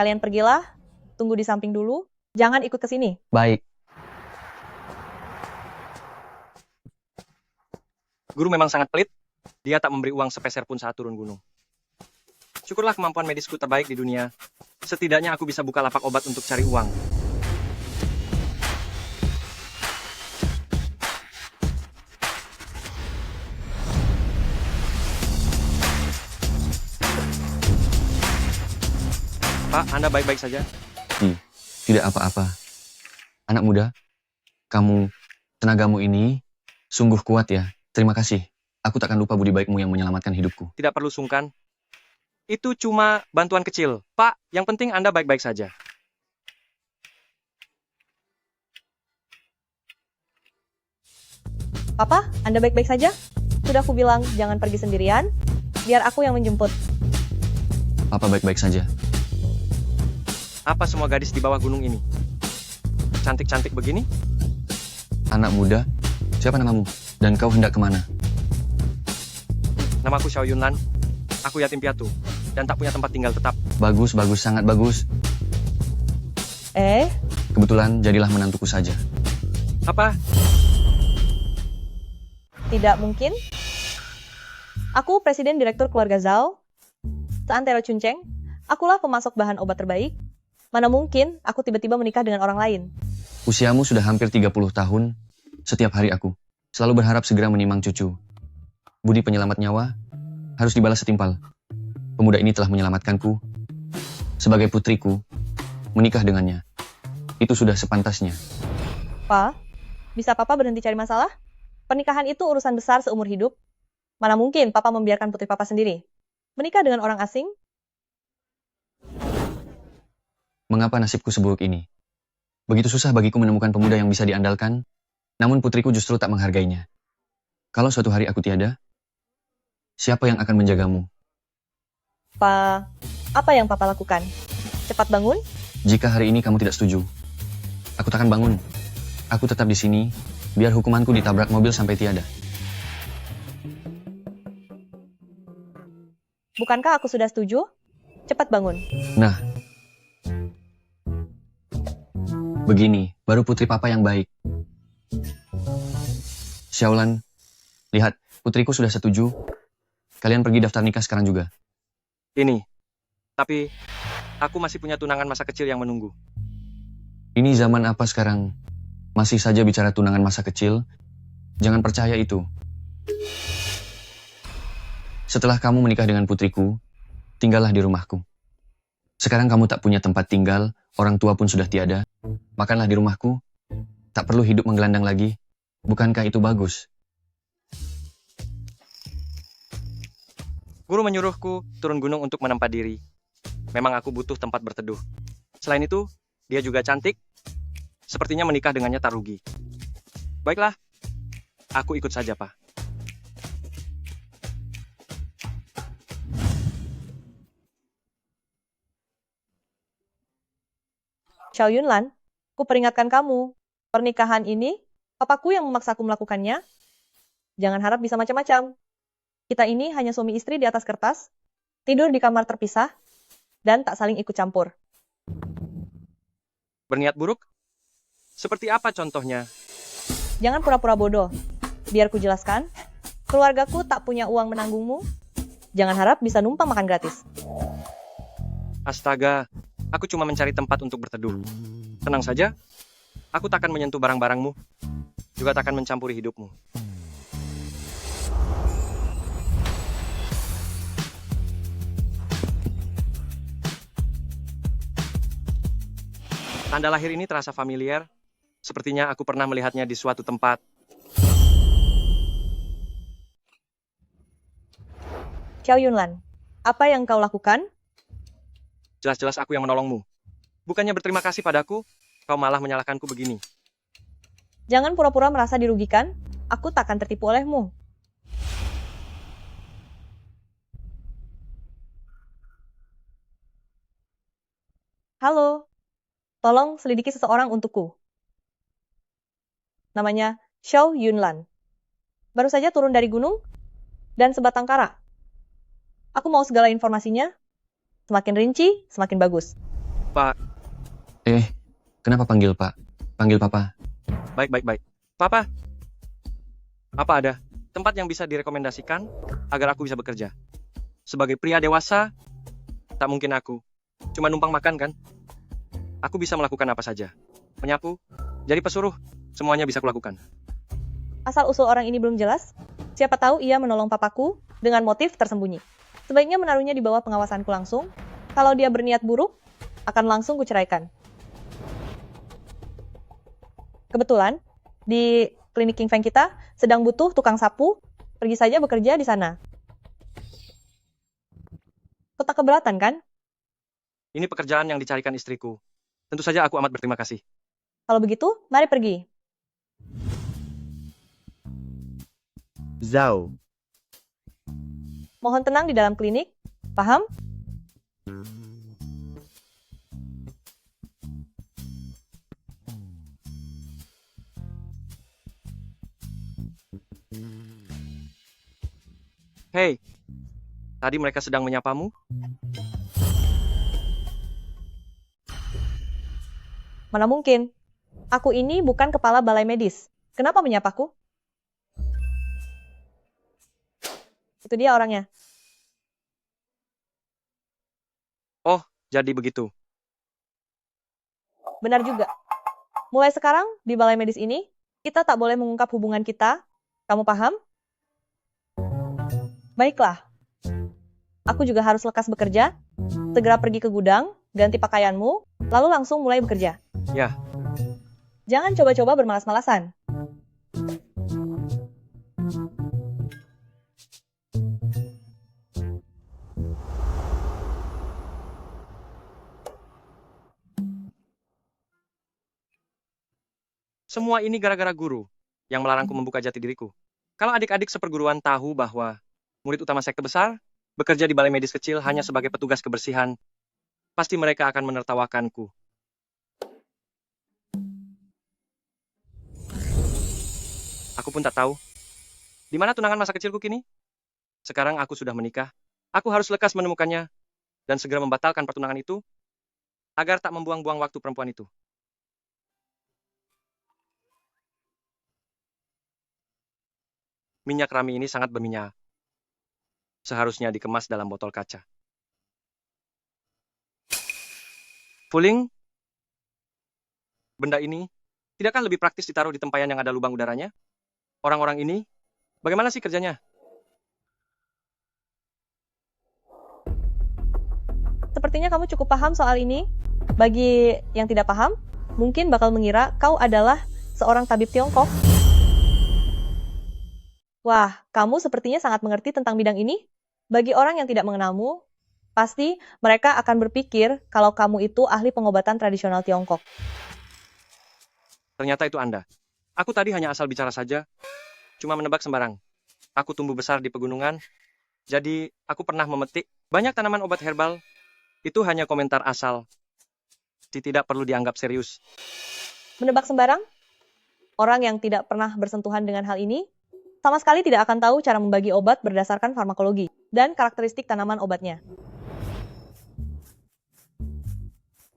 Kalian pergilah, tunggu di samping dulu, jangan ikut ke sini. Baik. Guru memang sangat pelit. Dia tak memberi uang sepeser pun saat turun gunung. Syukurlah kemampuan medisku terbaik di dunia. Setidaknya aku bisa buka lapak obat untuk cari uang. Pak, Anda baik-baik saja? Tidak apa-apa. Anak muda, tenagamu ini sungguh kuat ya. Terima kasih. Aku takkan lupa budi baikmu yang menyelamatkan hidupku. Tidak perlu sungkan. Itu cuma bantuan kecil. Pak, yang penting Anda baik-baik saja. Papa, Anda baik-baik saja? Sudah aku bilang, jangan pergi sendirian, biar aku yang menjemput. Papa baik-baik saja. Apa semua gadis di bawah gunung ini? Cantik-cantik begini? Anak muda, siapa namamu? Dan kau hendak kemana? Namaku Xiao Yunlan. Aku yatim piatu dan tak punya tempat tinggal tetap. Bagus, sangat bagus. Kebetulan jadilah menantuku saja. Apa? Tidak mungkin. Aku presiden direktur keluarga Zhao. Seantero Chunceng, akulah pemasok bahan obat terbaik. Mana mungkin aku tiba-tiba menikah dengan orang lain. Usiamu sudah hampir 30 tahun. Setiap hari aku selalu berharap segera menimang cucu. Budi penyelamat nyawa harus dibalas setimpal. Pemuda ini telah menyelamatkanku. Sebagai putriku, menikah dengannya. Itu sudah sepantasnya. Pa, bisa Papa berhenti cari masalah? Pernikahan itu urusan besar seumur hidup. Mana mungkin Papa membiarkan putri Papa sendiri menikah dengan orang asing? Mengapa nasibku seburuk ini? Begitu susah bagiku menemukan pemuda yang bisa diandalkan, namun putriku justru tak menghargainya. Kalau suatu hari aku tiada, siapa yang akan menjagamu? Pa, apa yang Papa lakukan? Cepat bangun? Jika hari ini kamu tidak setuju, aku takkan bangun. Aku tetap di sini, biar hukumanku ditabrak mobil sampai tiada. Bukankah aku sudah setuju? Cepat bangun. Nah, begini, baru putri Papa yang baik. Xiaolan, lihat, putriku sudah setuju. Kalian pergi daftar nikah sekarang juga. Ini. Tapi, aku masih punya tunangan masa kecil yang menunggu. Ini zaman apa sekarang? Masih saja bicara tunangan masa kecil? Jangan percaya itu. Setelah kamu menikah dengan putriku, tinggallah di rumahku. Sekarang kamu tak punya tempat tinggal, orang tua pun sudah tiada. Makanlah di rumahku. Tak perlu hidup menggelandang lagi. Bukankah itu bagus? Guru menyuruhku turun gunung untuk menempa diri. Memang aku butuh tempat berteduh. Selain itu, dia juga cantik. Sepertinya menikah dengannya tak rugi. Baiklah, aku ikut saja, Pak. Xiao Yunlan, ku peringatkan kamu. Pernikahan ini, papaku yang memaksaku melakukannya. Jangan harap bisa macam-macam. Kita ini hanya suami istri di atas kertas, tidur di kamar terpisah, dan tak saling ikut campur. Berniat buruk? Seperti apa contohnya? Jangan pura-pura bodoh. Biar ku jelaskan, keluargaku tak punya uang menanggungmu. Jangan harap bisa numpang makan gratis. Astaga, aku cuma mencari tempat untuk berteduh. Tenang saja, aku takkan menyentuh barang-barangmu, juga takkan mencampuri hidupmu. Tanda lahir ini terasa familiar. Sepertinya aku pernah melihatnya di suatu tempat. Xiao Yunlan, apa yang kau lakukan? Jelas-jelas aku yang menolongmu. Bukannya berterima kasih padaku, kau malah menyalahkanku begini. Jangan pura-pura merasa dirugikan. Aku takkan tertipu olehmu. Halo, tolong selidiki seseorang untukku. Namanya Xiao Yunlan. Baru saja turun dari gunung dan sebatang kara. Aku mau segala informasinya. Semakin rinci, semakin bagus. Pak. Kenapa panggil Pak? Panggil Papa. Baik. Papa, apa ada tempat yang bisa direkomendasikan agar aku bisa bekerja? Sebagai pria dewasa, tak mungkin aku cuma numpang makan kan? Aku bisa melakukan apa saja. Menyapu, jadi pesuruh, semuanya bisa kulakukan. Asal-usul orang ini belum jelas, siapa tahu ia menolong papaku dengan motif tersembunyi. Sebaiknya menaruhnya di bawah pengawasanku langsung. Kalau dia berniat buruk, akan langsung kuceraikan. Kebetulan, di klinik King Feng kita sedang butuh tukang sapu, pergi saja bekerja di sana. Kau tak keberatan kan? Ini pekerjaan yang dicarikan istriku. Tentu saja aku amat berterima kasih. Kalau begitu, mari pergi. Zhao, Mohon tenang di dalam klinik, paham? Hei, tadi mereka sedang menyapamu? Mana mungkin? Aku ini bukan kepala balai medis. Kenapa menyapaku? Itu dia orangnya. Oh, jadi begitu. Benar juga. Mulai sekarang, di balai medis ini, kita tak boleh mengungkap hubungan kita. Kamu paham? Baiklah. Aku juga harus lekas bekerja. Segera pergi ke gudang, ganti pakaianmu, lalu langsung mulai bekerja. Ya. Jangan coba-coba bermalas-malasan. Semua ini gara-gara guru yang melarangku membuka jati diriku. Kalau adik-adik seperguruan tahu bahwa murid utama sekte besar bekerja di balai medis kecil hanya sebagai petugas kebersihan, pasti mereka akan menertawakanku. Aku pun tak tahu. Di mana tunangan masa kecilku kini? Sekarang aku sudah menikah. Aku harus lekas menemukannya dan segera membatalkan pertunangan itu agar tak membuang-buang waktu perempuan itu. Minyak rami ini sangat berminyak. Seharusnya dikemas dalam botol kaca. Fuling, benda ini tidakkah lebih praktis ditaruh di tempayan yang ada lubang udaranya? Orang-orang ini, bagaimana sih kerjanya? Sepertinya kamu cukup paham soal ini. Bagi yang tidak paham, mungkin bakal mengira kau adalah seorang tabib Tiongkok. Wah, kamu sepertinya sangat mengerti tentang bidang ini. Bagi orang yang tidak mengenalmu, pasti mereka akan berpikir kalau kamu itu ahli pengobatan tradisional Tiongkok. Ternyata itu Anda. Aku tadi hanya asal bicara saja, cuma menebak sembarang. Aku tumbuh besar di pegunungan, jadi aku pernah memetik banyak tanaman obat herbal. Itu hanya komentar asal. Tidak perlu dianggap serius. Menebak sembarang? Orang yang tidak pernah bersentuhan dengan hal ini, sama sekali tidak akan tahu cara membagi obat berdasarkan farmakologi dan karakteristik tanaman obatnya.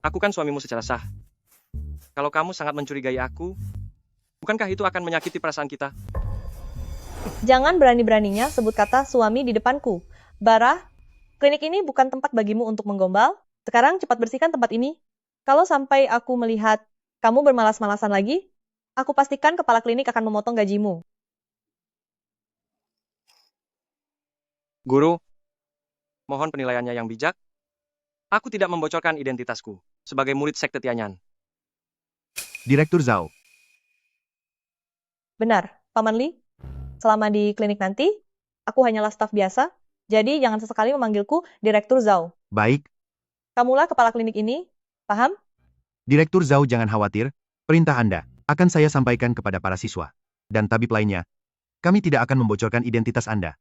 Aku kan suamimu secara sah. Kalau kamu sangat mencurigai aku, bukankah itu akan menyakiti perasaan kita? Jangan berani-beraninya sebut kata suami di depanku. Bara, klinik ini bukan tempat bagimu untuk menggombal. Sekarang cepat bersihkan tempat ini. Kalau sampai aku melihat kamu bermalas-malasan lagi, aku pastikan kepala klinik akan memotong gajimu. Guru, mohon penilaiannya yang bijak. Aku tidak membocorkan identitasku sebagai murid sekte Tianyan. Direktur Zhao. Benar, Paman Li. Selama di klinik nanti, aku hanyalah staf biasa, jadi jangan sesekali memanggilku Direktur Zhao. Baik, Kamulah kepala klinik ini, paham? Direktur Zhao jangan khawatir, perintah Anda akan saya sampaikan kepada para siswa. Dan tabib lainnya, kami tidak akan membocorkan identitas Anda.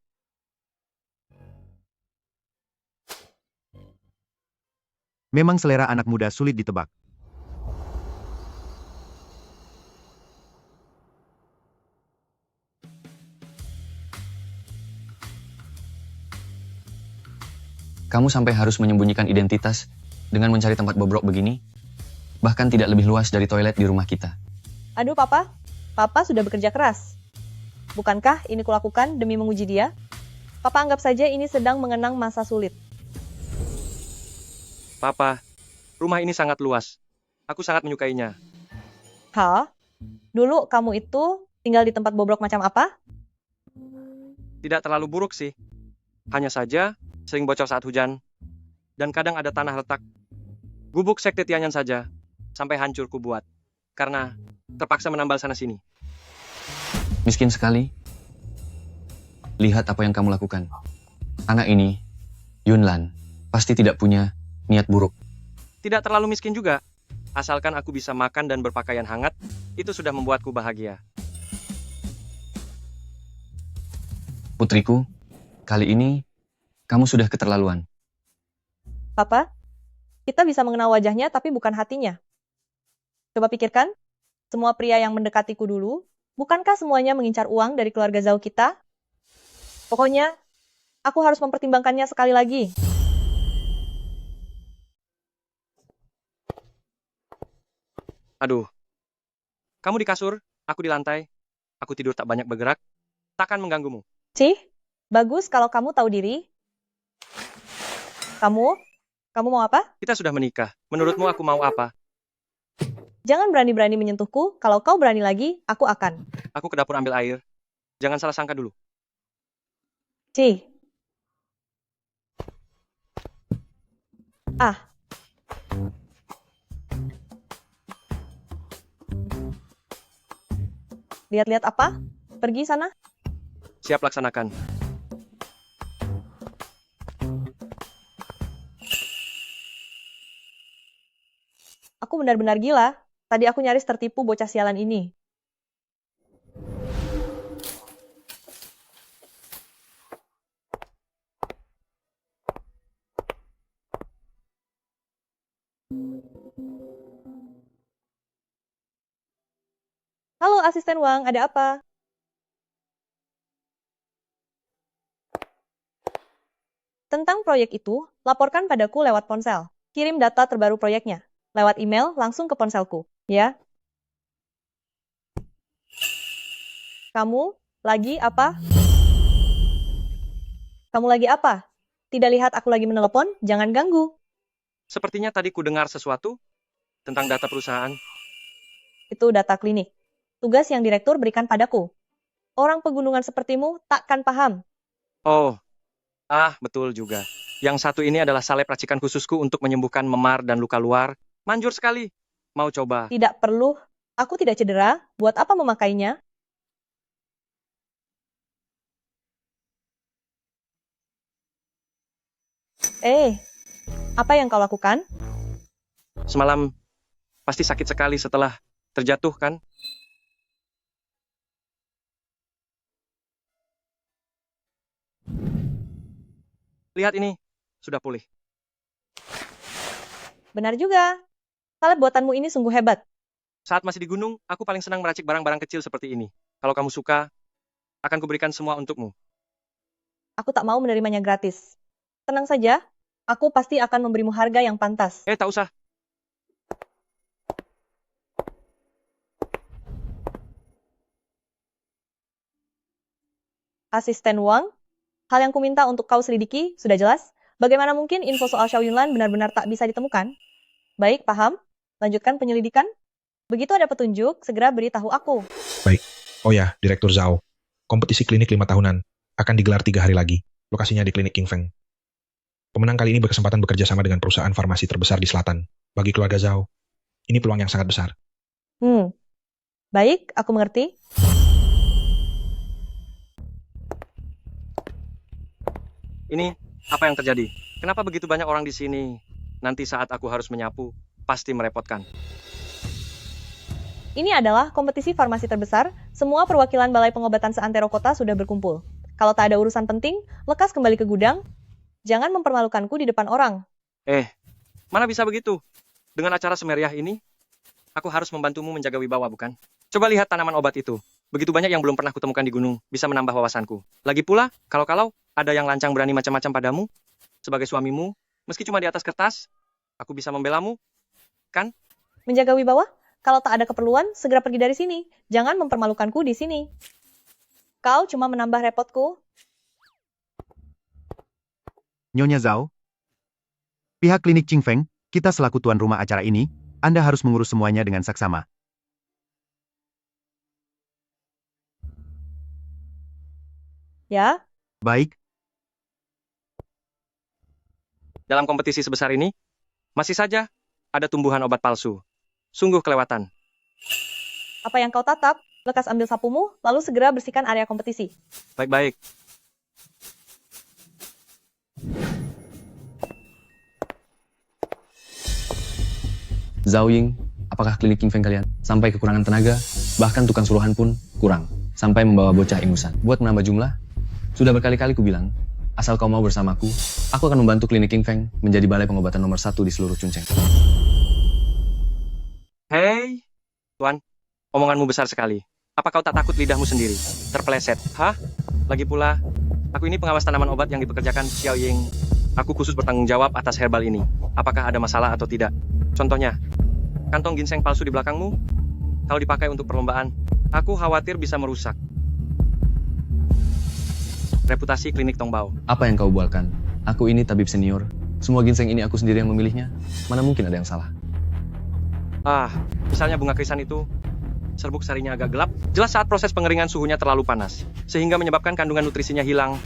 Memang selera anak muda sulit ditebak. Kamu sampai harus menyembunyikan identitas dengan mencari tempat bobrok begini, bahkan tidak lebih luas dari toilet di rumah kita. Aduh, Papa. Papa sudah bekerja keras. Bukankah ini kulakukan demi menguji dia? Papa anggap saja ini sedang mengenang masa sulit. Papa, rumah ini sangat luas. Aku sangat menyukainya. Hah? Dulu kamu itu tinggal di tempat bobrok macam apa? Tidak terlalu buruk sih. Hanya saja sering bocor saat hujan. Dan kadang ada tanah retak. Gubuk sekte Tianyan saja sampai hancur ku buat. Karena terpaksa menambal sana-sini. Miskin sekali. Lihat apa yang kamu lakukan. Anak ini, Yunlan, pasti tidak punya niat buruk. Tidak terlalu miskin juga. Asalkan aku bisa makan dan berpakaian hangat, itu sudah membuatku bahagia. Putriku, kali ini kamu sudah keterlaluan. Papa, kita bisa mengenal wajahnya tapi bukan hatinya. Coba pikirkan, semua pria yang mendekatiku dulu, bukankah semuanya mengincar uang dari keluarga Zhao kita? Pokoknya, aku harus mempertimbangkannya sekali lagi. Aduh, kamu di kasur, aku di lantai. Aku tidur tak banyak bergerak, takkan mengganggumu. Cih, bagus kalau kamu tahu diri. Kamu mau apa? Kita sudah menikah. Menurutmu aku mau apa? Jangan berani-berani menyentuhku, kalau kau berani lagi, aku akan. Aku ke dapur ambil air. Jangan salah sangka dulu. Cih. Ah. Lihat-lihat apa? Pergi sana. Siap laksanakan. Aku benar-benar gila. Tadi aku nyaris tertipu bocah sialan ini. Halo asisten Wang, ada apa? Tentang proyek itu, laporkan padaku lewat ponsel. Kirim data terbaru proyeknya. Lewat email langsung ke ponselku, ya. Kamu lagi apa? Kamu lagi apa? Tidak lihat aku lagi menelepon? Jangan ganggu. Sepertinya tadi ku dengar sesuatu tentang data perusahaan. Itu data klinik. Tugas yang direktur berikan padaku. Orang pegunungan sepertimu takkan paham. Oh, betul juga. Yang satu ini adalah salep racikan khususku untuk menyembuhkan memar dan luka luar. Manjur sekali. Mau coba? Tidak perlu. Aku tidak cedera. Buat apa memakainya? Apa yang kau lakukan? Semalam pasti sakit sekali setelah terjatuh, kan? Lihat ini, sudah pulih. Benar juga. Salep buatanmu ini sungguh hebat. Saat masih di gunung, aku paling senang meracik barang-barang kecil seperti ini. Kalau kamu suka, akan kuberikan semua untukmu. Aku tak mau menerimanya gratis. Tenang saja, aku pasti akan memberimu harga yang pantas. Tak usah. Asisten Wang, hal yang kuminta untuk kau selidiki sudah jelas. Bagaimana mungkin info soal Xiao Yunlan benar-benar tak bisa ditemukan? Baik, paham. Lanjutkan penyelidikan. Begitu ada petunjuk, segera beritahu aku. Baik. Oh ya, Direktur Zhao. Kompetisi klinik 5 tahunan akan digelar 3 hari lagi. Lokasinya di klinik King Feng. Pemenang kali ini berkesempatan bekerja sama dengan perusahaan farmasi terbesar di selatan. Bagi keluarga Zhao, ini peluang yang sangat besar. Baik, aku mengerti. Ini, apa yang terjadi? Kenapa begitu banyak orang di sini? Nanti saat aku harus menyapu, pasti merepotkan. Ini adalah kompetisi farmasi terbesar. Semua perwakilan Balai Pengobatan seantero kota sudah berkumpul. Kalau tak ada urusan penting, lekas kembali ke gudang. Jangan mempermalukanku di depan orang. Mana bisa begitu? Dengan acara semeriah ini, aku harus membantumu menjaga wibawa, bukan? Coba lihat tanaman obat itu. Begitu banyak yang belum pernah kutemukan di gunung, bisa menambah wawasanku. Lagi pula, kalau ada yang lancang berani macam-macam padamu, sebagai suamimu, meski cuma di atas kertas, Aku bisa membelamu. Menjaga wibawa? Kalau tak ada keperluan, segera pergi dari sini. Jangan mempermalukanku di sini. Kau cuma menambah repotku. Nyonya Zhao. Pihak klinik Qingfeng, kita selaku tuan rumah acara ini, Anda harus mengurus semuanya dengan saksama. Ya, Baik, Dalam kompetisi sebesar ini, masih saja ada tumbuhan obat palsu. Sungguh kelewatan. apa yang kau tatap? Lekas ambil sapumu, lalu segera bersihkan area kompetisi. Baik-baik. Zhao Ying, apakah klinik Qingfeng kalian sampai kekurangan tenaga, bahkan tukang suruhan pun kurang, sampai membawa bocah ingusan. Buat menambah jumlah, sudah berkali-kali ku bilang, asal kau mau bersamaku, aku akan membantu klinik Qingfeng menjadi balai pengobatan nomor 1 di seluruh Chungcheong. Hei, Tuan, omonganmu besar sekali. Apa kau tak takut lidahmu sendiri terpeleset? Hah? Lagi pula, aku ini pengawas tanaman obat yang dipekerjakan Xiao Ying. Aku khusus bertanggung jawab atas herbal ini. Apakah ada masalah atau tidak? Contohnya, kantong ginseng palsu di belakangmu, kalau dipakai untuk perlombaan, aku khawatir bisa merusak reputasi klinik Tongbao. Apa yang kau bualkan? Aku ini tabib senior. Semua ginseng ini aku sendiri yang memilihnya. Mana mungkin ada yang salah? Misalnya bunga krisan itu, serbuk sarinya agak gelap, jelas saat proses pengeringan suhunya terlalu panas, sehingga menyebabkan kandungan nutrisinya hilang.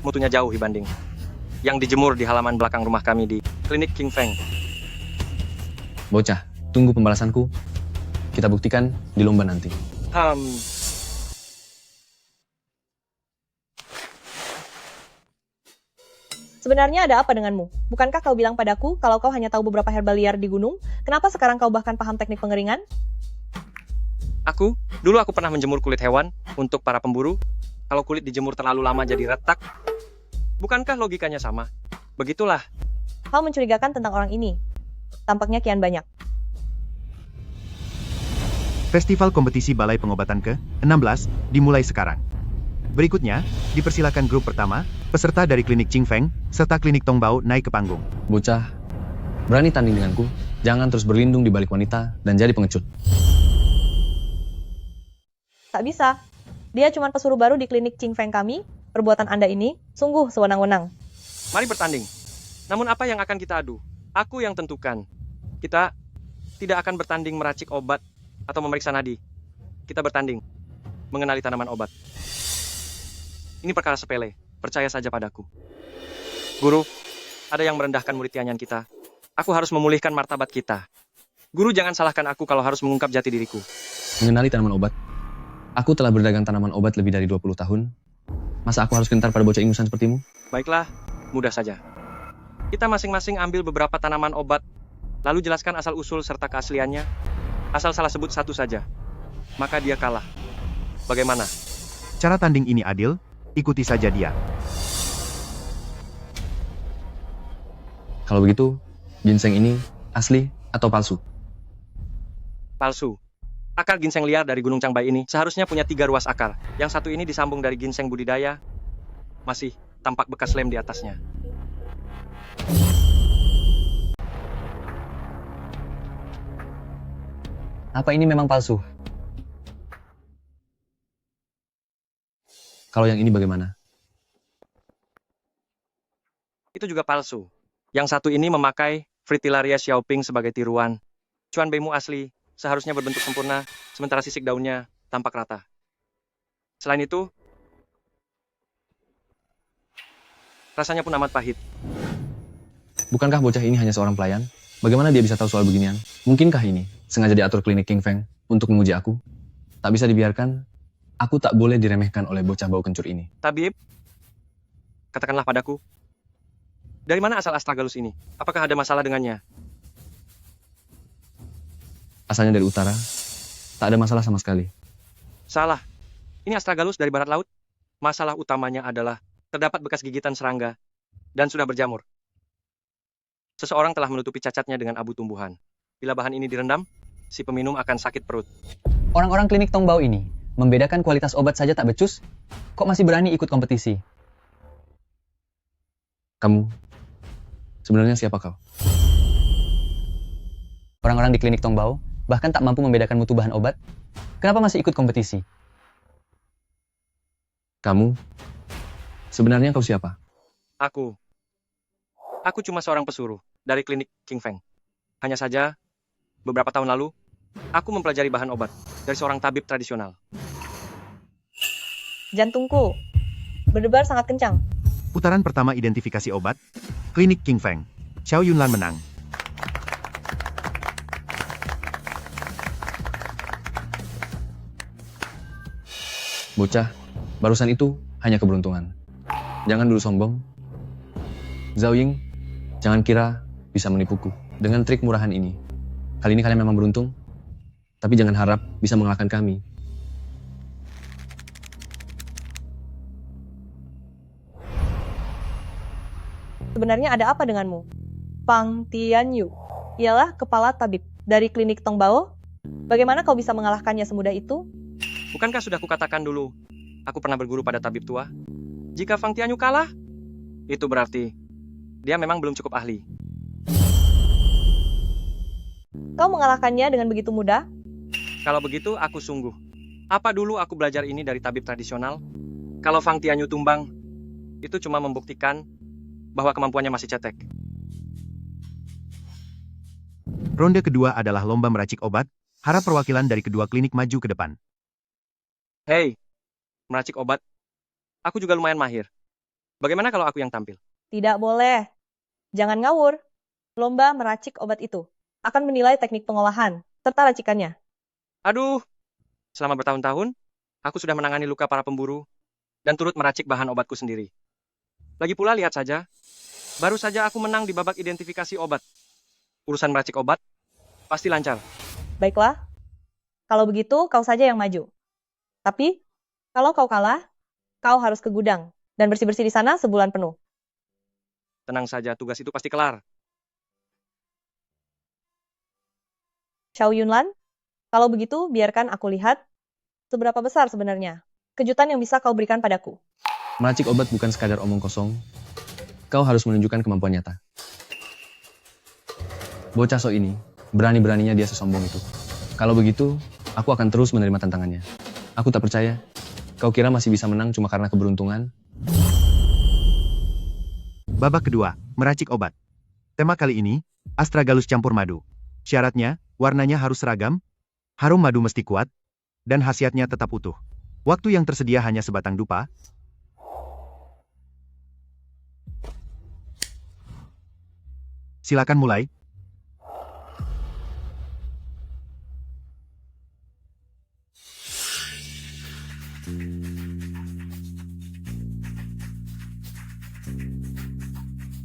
Mutunya jauh dibanding yang dijemur di halaman belakang rumah kami di klinik Qingfeng. Bocah, tunggu pembalasanku. Kita buktikan di lomba nanti. Sebenarnya ada apa denganmu? Bukankah kau bilang padaku kalau kau hanya tahu beberapa herbal liar di gunung? Kenapa sekarang kau bahkan paham teknik pengeringan? Dulu aku pernah menjemur kulit hewan untuk para pemburu. Kalau kulit dijemur terlalu lama jadi retak, bukankah logikanya sama? Begitulah. Kau mencurigakan tentang orang ini. Tampaknya kian banyak. Festival kompetisi balai pengobatan ke-16 dimulai sekarang. Berikutnya, dipersilakan grup pertama, peserta dari klinik Qingfeng, serta klinik Tongbao naik ke panggung. Bocah, berani tanding denganku? Jangan terus berlindung di balik wanita dan jadi pengecut. Tak bisa. Dia cuma pesuruh baru di klinik Qingfeng kami. Perbuatan Anda ini sungguh sewenang-wenang. Mari bertanding. Namun apa yang akan kita adu? Aku yang tentukan. Kita tidak akan bertanding meracik obat atau memeriksa nadi. Kita bertanding mengenali tanaman obat. Ini perkara sepele. Percaya saja padaku. Guru, ada yang merendahkan murid Tianyan kita. Aku harus memulihkan martabat kita. Guru jangan salahkan aku kalau harus mengungkap jati diriku. Mengenali tanaman obat? Aku telah berdagang tanaman obat lebih dari 20 tahun. Masa aku harus gentar pada bocah ingusan sepertimu? Baiklah, mudah saja. Kita masing-masing ambil beberapa tanaman obat, lalu jelaskan asal-usul serta keasliannya. Asal salah sebut satu saja, maka dia kalah. Bagaimana? Cara tanding ini adil, ikuti saja dia. Kalau begitu, ginseng ini asli atau palsu? Palsu. Akar ginseng liar dari Gunung Changbai ini seharusnya punya 3 ruas akar. Yang satu ini disambung dari ginseng budidaya. Masih tampak bekas lem di atasnya. Apa ini memang palsu? Kalau yang ini bagaimana? Itu juga palsu. Yang satu ini memakai Fritillaria Xiaoping sebagai tiruan. Cuan Beimu asli seharusnya berbentuk sempurna, sementara sisik daunnya tampak rata. Selain itu, rasanya pun amat pahit. Bukankah bocah ini hanya seorang pelayan? Bagaimana dia bisa tahu soal beginian? Mungkinkah ini sengaja diatur klinik Qingfeng untuk menguji aku? Tak bisa dibiarkan. Aku tak boleh diremehkan oleh bocah bau kencur ini. Tabib, katakanlah padaku, dari mana asal astragalus ini? Apakah ada masalah dengannya? Asalnya dari utara, tak ada masalah sama sekali. Salah. Ini astragalus dari barat laut. Masalah utamanya adalah terdapat bekas gigitan serangga dan sudah berjamur. Seseorang telah menutupi cacatnya dengan abu tumbuhan. Bila bahan ini direndam, si peminum akan sakit perut. Orang-orang klinik Tongbao ini membedakan kualitas obat saja tak becus, kok masih berani ikut kompetisi? Kamu Sebenarnya siapa kau? Orang-orang di klinik Tongbao bahkan tak mampu membedakan mutu bahan obat. Kenapa masih ikut kompetisi? Kamu? Sebenarnya kau siapa? Aku cuma seorang pesuruh dari klinik King Feng. Hanya saja, beberapa tahun lalu, aku mempelajari bahan obat dari seorang tabib tradisional. Jantungku berdebar sangat kencang. Putaran pertama identifikasi obat, klinik King Feng. Xiao Yunlan menang. Bocah, barusan itu hanya keberuntungan. Jangan dulu sombong. Zhao Ying, jangan kira bisa menipuku dengan trik murahan ini. Kali ini kalian memang beruntung, tapi jangan harap bisa mengalahkan kami. Sebenarnya ada apa denganmu? Fang Tianyu, ialah kepala tabib dari klinik Tongbao. Bagaimana kau bisa mengalahkannya semudah itu? Bukankah sudah kukatakan dulu, aku pernah berguru pada tabib tua? Jika Fang Tianyu kalah, itu berarti dia memang belum cukup ahli. Kau mengalahkannya dengan begitu mudah? Kalau begitu, aku sungguh. Apa dulu aku belajar ini dari tabib tradisional? Kalau Fang Tianyu tumbang, itu cuma membuktikan bahwa kemampuannya masih cetek. Ronde kedua adalah lomba meracik obat. Harap perwakilan dari kedua klinik maju ke depan. Hei, meracik obat. Aku juga lumayan mahir. Bagaimana kalau aku yang tampil? Tidak boleh. Jangan ngawur. Lomba meracik obat itu akan menilai teknik pengolahan serta racikannya. Aduh, selama bertahun-tahun, aku sudah menangani luka para pemburu dan turut meracik bahan obatku sendiri. Lagi pula lihat saja, baru saja aku menang di babak identifikasi obat. Urusan meracik obat, pasti lancar. Baiklah. Kalau begitu, kau saja yang maju. Tapi, kalau kau kalah, kau harus ke gudang dan bersih-bersih di sana sebulan penuh. Tenang saja, tugas itu pasti kelar. Xiao Yunlan, kalau begitu biarkan aku lihat seberapa besar sebenarnya kejutan yang bisa kau berikan padaku. Meracik obat bukan sekadar omong kosong. Kau harus menunjukkan kemampuan nyata. Bocah so ini, berani-beraninya dia sesombong itu. Kalau begitu, aku akan terus menerima tantangannya. Aku tak percaya. Kau kira masih bisa menang cuma karena keberuntungan? Babak kedua, meracik obat. Tema kali ini, astragalus campur madu. Syaratnya, warnanya harus seragam, harum madu mesti kuat, dan khasiatnya tetap utuh. Waktu yang tersedia hanya sebatang dupa. Silakan mulai.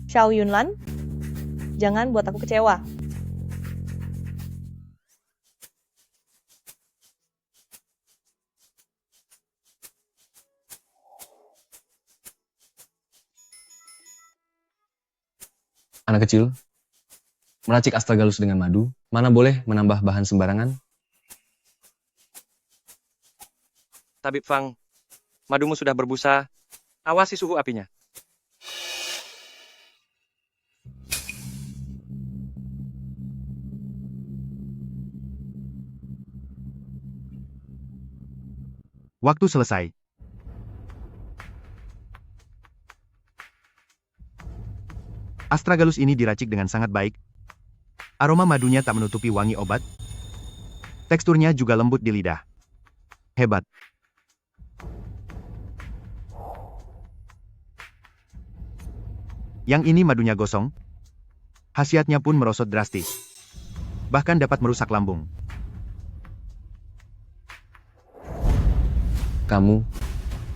Xiao Yunlan, jangan buat aku kecewa. Anak kecil, meracik astragalus dengan madu, mana boleh menambah bahan sembarangan? Tabib Fang, madumu sudah berbusa. Awasi suhu apinya. Waktu selesai. Astragalus ini diracik dengan sangat baik. Aroma madunya tak menutupi wangi obat. Teksturnya juga lembut di lidah. Hebat. Yang ini madunya gosong. Khasiatnya pun merosot drastis. Bahkan dapat merusak lambung.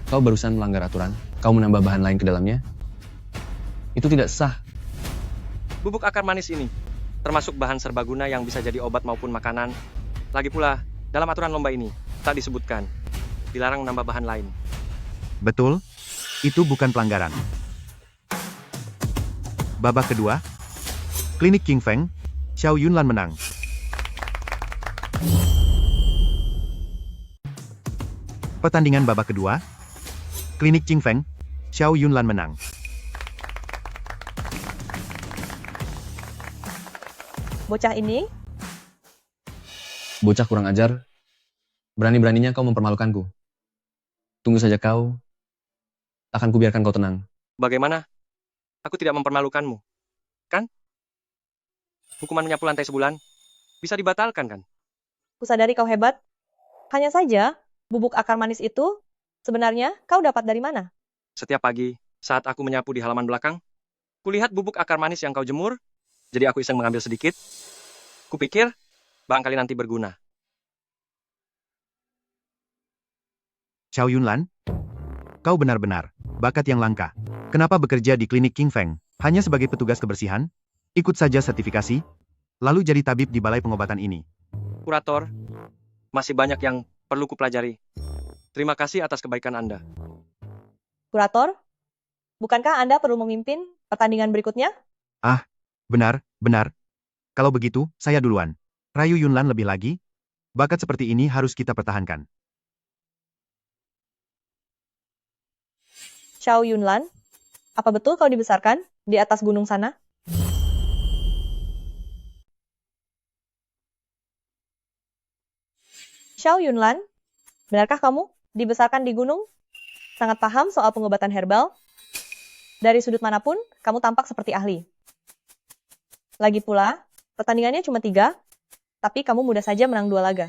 Kau barusan melanggar aturan. Kau menambah bahan lain ke dalamnya. Itu tidak sah. Bubuk akar manis ini, termasuk bahan serbaguna yang bisa jadi obat maupun makanan. Lagi pula, dalam aturan lomba ini, tak disebutkan. Dilarang menambah bahan lain. Betul, itu bukan pelanggaran. Babak kedua, klinik King Feng, Xiao Yunlan menang. Pertandingan babak kedua, klinik King Feng, Xiao Yunlan menang. Bocah ini, Bocah kurang ajar, berani-beraninya kau mempermalukanku. Tunggu saja kau, akan kubiarkan kau tenang. Bagaimana? Aku tidak mempermalukanmu, kan? Hukuman menyapu lantai sebulan bisa dibatalkan, kan? kusadari kau hebat. Hanya saja, bubuk akar manis itu sebenarnya kau dapat dari mana? Setiap pagi, saat aku menyapu di halaman belakang, kulihat bubuk akar manis yang kau jemur, jadi aku iseng mengambil sedikit. Kupikir, barangkali nanti berguna. Xiao Yunlan, kau benar-benar bakat yang langka. Kenapa bekerja di klinik King Feng hanya sebagai petugas kebersihan? Ikut saja sertifikasi, lalu jadi tabib di balai pengobatan ini. Kurator, masih banyak yang perlu kupelajari. Terima kasih atas kebaikan Anda. Kurator, bukankah Anda perlu memimpin pertandingan berikutnya? Benar, benar. Kalau begitu, saya duluan. Rayu Yunlan lebih lagi. Bakat seperti ini harus kita pertahankan. Xiao Yunlan, apa betul kau dibesarkan di atas gunung sana? Xiao Yunlan, benarkah kamu dibesarkan di gunung? Sangat paham soal pengobatan herbal? Dari sudut manapun, kamu tampak seperti ahli. Lagi pula, pertandingannya cuma 3, tapi kamu mudah saja menang 2 laga.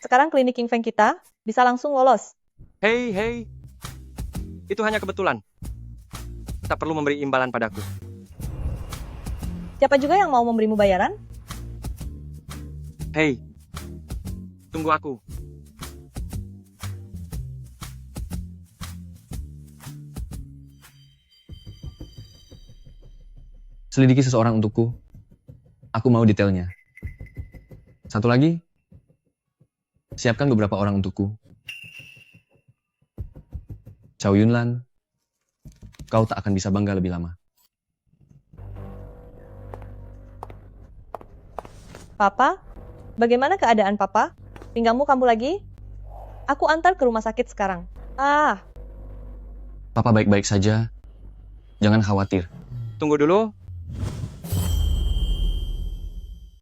Sekarang klinik King Feng kita bisa langsung lolos. Hei, hei. Itu hanya kebetulan. Tak perlu memberi imbalan padaku. Siapa juga yang mau memberimu bayaran? Hei, tunggu aku. Selidiki seseorang untukku. Aku mau detailnya. Satu lagi, siapkan beberapa orang untukku. Xiao Yunlan, kau tak akan bisa bangga lebih lama. Papa, bagaimana keadaan Papa? Pinggangmu kambuh lagi? Aku antar ke rumah sakit sekarang. Papa baik-baik saja. Jangan khawatir. Tunggu dulu.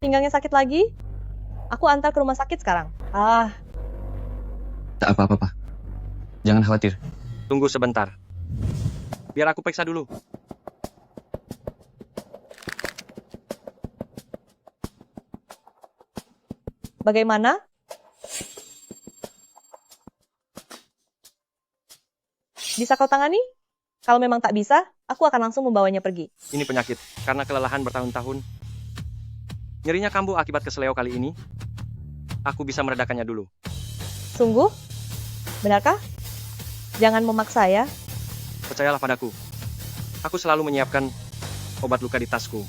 Pinggangnya sakit lagi? Aku antar ke rumah sakit sekarang. Tak apa-apa, Pak. Jangan khawatir. Tunggu sebentar. Biar aku periksa dulu. Bagaimana? Bisa kau tangani? Kalau memang tak bisa, aku akan langsung membawanya pergi. Ini penyakit, karena kelelahan bertahun-tahun. Nyerinya kambuh akibat keseleo kali ini. Aku bisa meredakannya dulu. Sungguh? Benarkah? Jangan memaksa ya. Percayalah padaku. Aku selalu menyiapkan obat luka di tasku.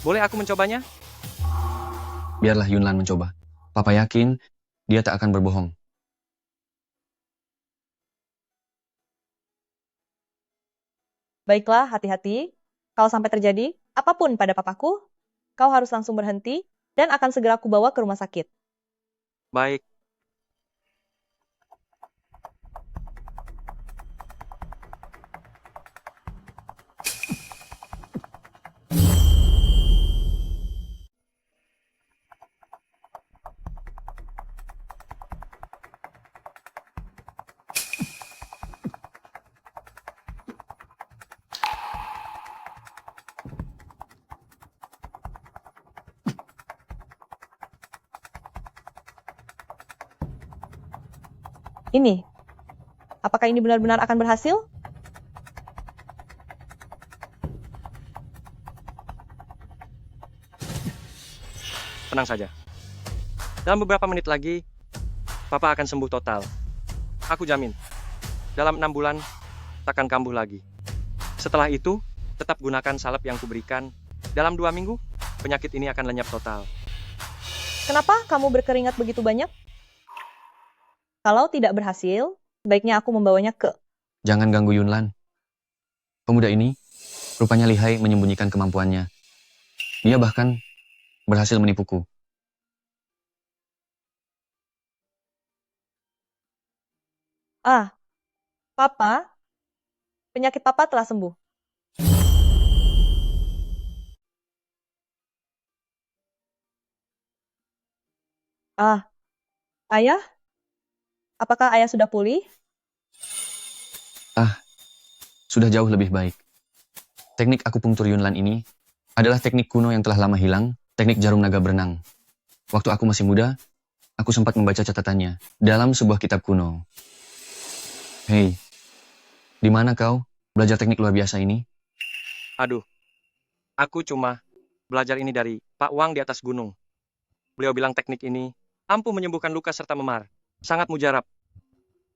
Boleh aku mencobanya? Biarlah Yunlan mencoba. Papa yakin dia tak akan berbohong. Baiklah, hati-hati. Kalau sampai terjadi apapun pada papaku, kau harus langsung berhenti dan akan segera kubawa ke rumah sakit. Baik. Ini, apakah ini benar-benar akan berhasil? Tenang saja. Dalam beberapa menit lagi, Papa akan sembuh total. Aku jamin. Dalam 6 bulan, takkan kambuh lagi. Setelah itu, tetap gunakan salep yang kuberikan. Dalam 2 minggu, penyakit ini akan lenyap total. Kenapa kamu berkeringat begitu banyak? Kalau tidak berhasil, sebaiknya aku membawanya ke... Jangan ganggu Yunlan. Pemuda ini rupanya lihai menyembunyikan kemampuannya. Dia bahkan berhasil menipuku. Papa, penyakit Papa telah sembuh. Ah, ayah, apakah ayah sudah pulih? Sudah jauh lebih baik. Teknik akupunktur Yunlan ini adalah teknik kuno yang telah lama hilang, teknik jarum naga berenang. Waktu aku masih muda, aku sempat membaca catatannya dalam sebuah kitab kuno. Hei, di mana kau belajar teknik luar biasa ini? Aduh, aku cuma belajar ini dari Pak Wang di atas gunung. Beliau bilang teknik ini ampuh menyembuhkan luka serta memar. Sangat mujarab.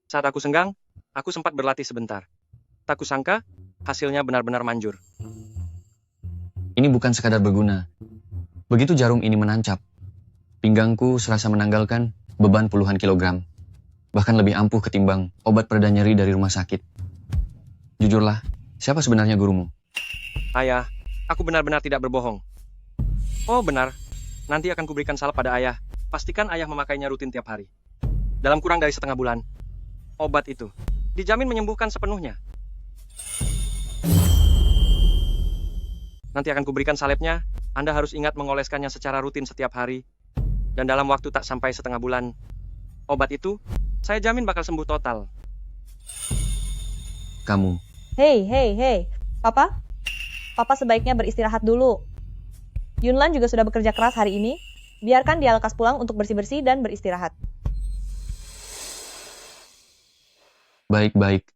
Saat aku senggang, aku sempat berlatih sebentar. Tak kusangka, hasilnya benar-benar manjur. Ini bukan sekadar berguna. Begitu jarum ini menancap, pinggangku serasa menanggalkan beban puluhan kilogram. Bahkan lebih ampuh ketimbang obat pereda nyeri dari rumah sakit. Jujurlah, siapa sebenarnya gurumu? Ayah, aku benar-benar tidak berbohong. Oh benar, nanti akan kuberikan salep pada ayah. Pastikan ayah memakainya rutin tiap hari. Dalam kurang dari setengah bulan, obat itu dijamin menyembuhkan sepenuhnya. Nanti akan kuberikan salepnya, Anda harus ingat mengoleskannya secara rutin setiap hari. Dan dalam waktu tak sampai setengah bulan, obat itu, saya jamin bakal sembuh total. Kamu. Hei. Papa? Papa sebaiknya beristirahat dulu. Yunlan juga sudah bekerja keras hari ini. Biarkan dia lekas pulang untuk bersih-bersih dan beristirahat. Baik.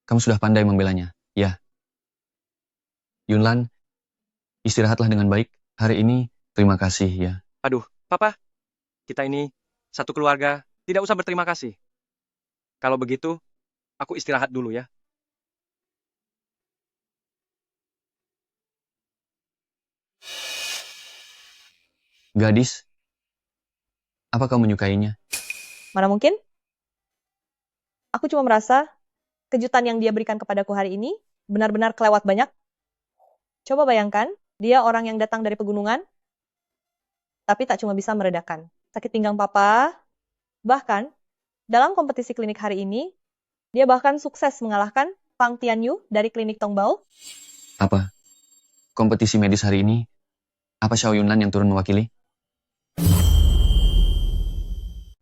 Kamu sudah pandai membelanya. Ya. Yunlan, istirahatlah dengan baik. Hari ini, terima kasih ya. Aduh, Papa, kita ini satu keluarga, tidak usah berterima kasih. Kalau begitu, aku istirahat dulu ya. Gadis, apa kau menyukainya? Mana mungkin? Aku cuma merasa kejutan yang dia berikan kepadaku hari ini benar-benar kelewat banyak. Coba bayangkan, dia orang yang datang dari pegunungan, tapi tak cuma bisa meredakan sakit pinggang papa. Bahkan, dalam kompetisi klinik hari ini, dia bahkan sukses mengalahkan Pang Tianyu dari klinik Tongbao. Apa? Kompetisi medis hari ini, apa Xiao Yunlan yang turun mewakili?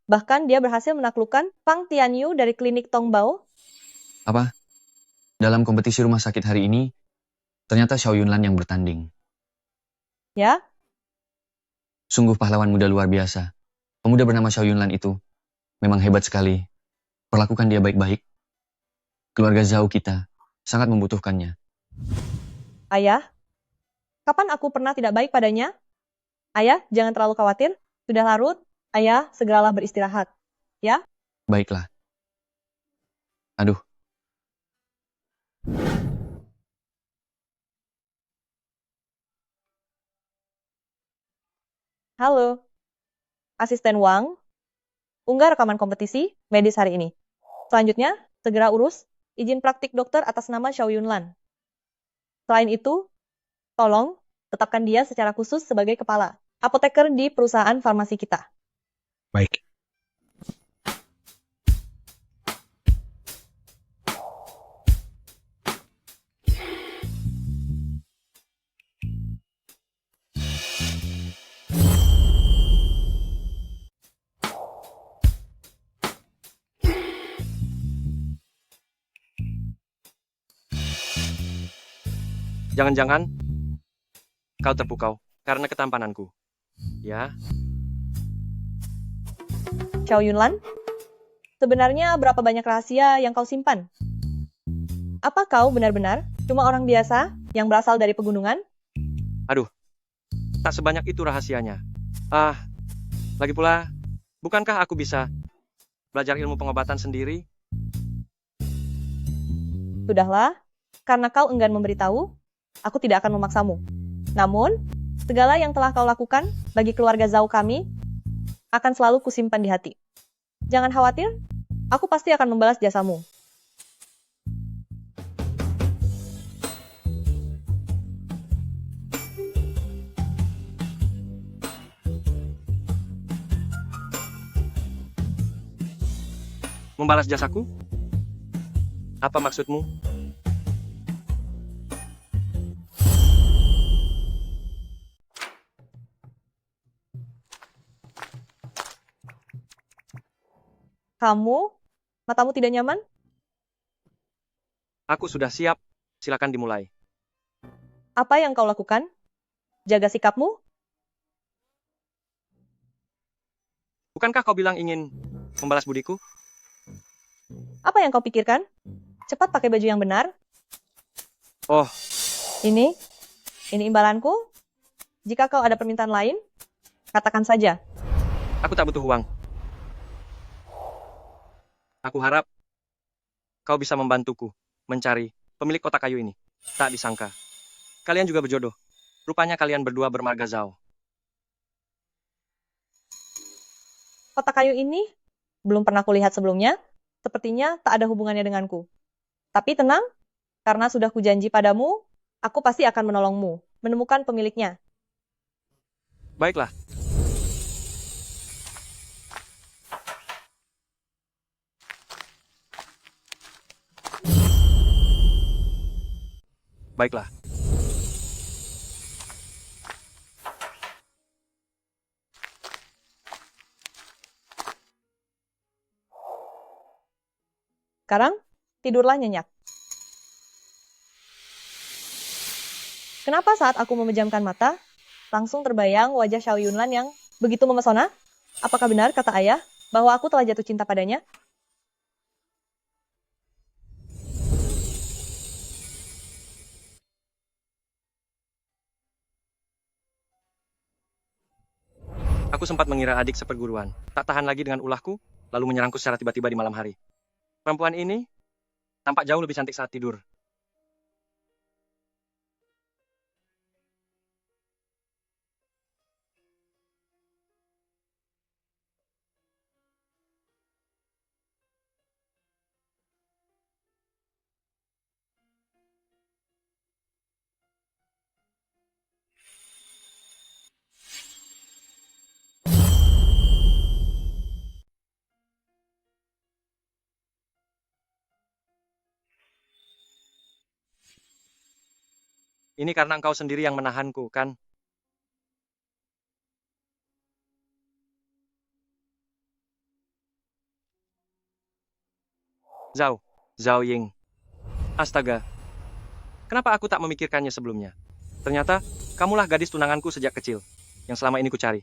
Bahkan dia berhasil menaklukkan Pang Tianyu dari klinik Tongbao. Apa? Dalam kompetisi rumah sakit hari ini, ternyata Xiao Yunlan yang bertanding. Ya, Sungguh pahlawan muda luar biasa. Pemuda bernama Xiao Yunlan itu memang hebat sekali. Perlakukan dia baik-baik. Keluarga Zhao kita sangat membutuhkannya. ayah. Kapan aku pernah tidak baik padanya? Ayah, jangan terlalu khawatir. Sudah larut, ayah segeralah beristirahat. Ya? Baiklah. Aduh, Halo, Asisten Wang. Unggah rekaman kompetisi medis hari ini. Selanjutnya, segera urus izin praktik dokter atas nama Xiao Yunlan. Selain itu, tolong tetapkan dia secara khusus sebagai kepala apoteker di perusahaan farmasi kita. Baik. Jangan-jangan kau terpukau karena ketampananku. Ya, Xiao Yunlan, sebenarnya berapa banyak rahasia yang kau simpan? Apa kau benar-benar cuma orang biasa yang berasal dari pegunungan? tak sebanyak itu rahasianya. Lagi pula, bukankah aku bisa belajar ilmu pengobatan sendiri? Sudahlah, karena kau enggan memberitahu, aku tidak akan memaksamu. Namun, segala yang telah kau lakukan bagi keluarga Zhao kami akan selalu kusimpan di hati. Jangan khawatir, aku pasti akan membalas jasamu. Membalas jasaku? Apa maksudmu? Kamu? Matamu tidak nyaman? Aku sudah siap. Silakan dimulai. Apa yang kau lakukan? Jaga sikapmu? Bukankah kau bilang ingin membalas budiku? Apa yang kau pikirkan? Cepat pakai baju yang benar. Oh, Ini imbalanku. Jika kau ada permintaan lain, katakan saja. aku tak butuh uang. Aku harap kau bisa membantuku mencari pemilik kotak kayu ini. Tak disangka. Kalian juga berjodoh. Rupanya kalian berdua bermarga Zhao. Kotak kayu ini belum pernah kulihat sebelumnya. Sepertinya tak ada hubungannya denganku. Tapi tenang, karena sudah kujanji padamu, aku pasti akan menolongmu menemukan pemiliknya. Baiklah. Baiklah. Sekarang, tidurlah nyenyak. Kenapa saat aku memejamkan mata, langsung terbayang wajah Xiao Yunlan yang begitu memesona? Apakah benar kata ayah bahwa aku telah jatuh cinta padanya? Aku sempat mengira adik seperguruan. Tak tahan lagi dengan ulahku, lalu menyerangku secara tiba-tiba di malam hari. Perempuan ini tampak jauh lebih cantik saat tidur. Ini karena engkau sendiri yang menahanku, kan? Zhao Ying. Astaga, kenapa aku tak memikirkannya sebelumnya? Ternyata, kamulah gadis tunanganku sejak kecil, yang selama ini kucari.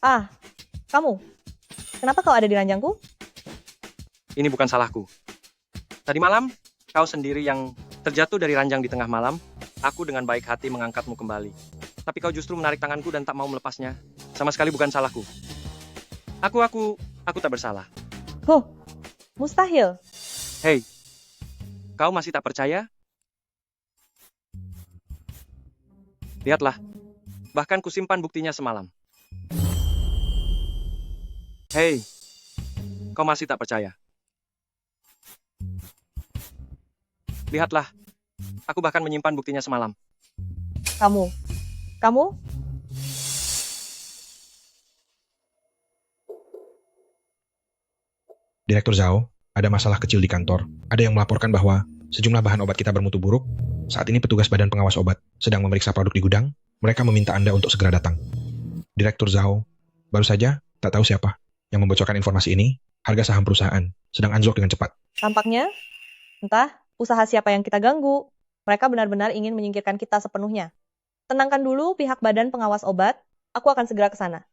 Ah, kamu. Kenapa kau ada di ranjangku? Ini bukan salahku. Tadi malam, kau sendiri yang terjatuh dari ranjang di tengah malam. Aku dengan baik hati mengangkatmu kembali. Tapi kau justru menarik tanganku dan tak mau melepasnya. Sama sekali bukan salahku. Aku tak bersalah. Huh, mustahil. Hei, kau masih tak percaya? Lihatlah, bahkan kusimpan buktinya semalam. Hei, kau masih tak percaya? Lihatlah, aku bahkan menyimpan buktinya semalam. Kamu. Direktur Zhao, ada masalah kecil di kantor. Ada yang melaporkan bahwa sejumlah bahan obat kita bermutu buruk. Saat ini petugas Badan Pengawas Obat sedang memeriksa produk di gudang. Mereka meminta Anda untuk segera datang. Direktur Zhao, baru saja, tak tahu siapa yang membocorkan informasi ini, harga saham perusahaan sedang anjlok dengan cepat. Tampaknya, entah usaha siapa yang kita ganggu. Mereka benar-benar ingin menyingkirkan kita sepenuhnya. Tenangkan dulu pihak Badan Pengawas Obat. Aku akan segera ke sana.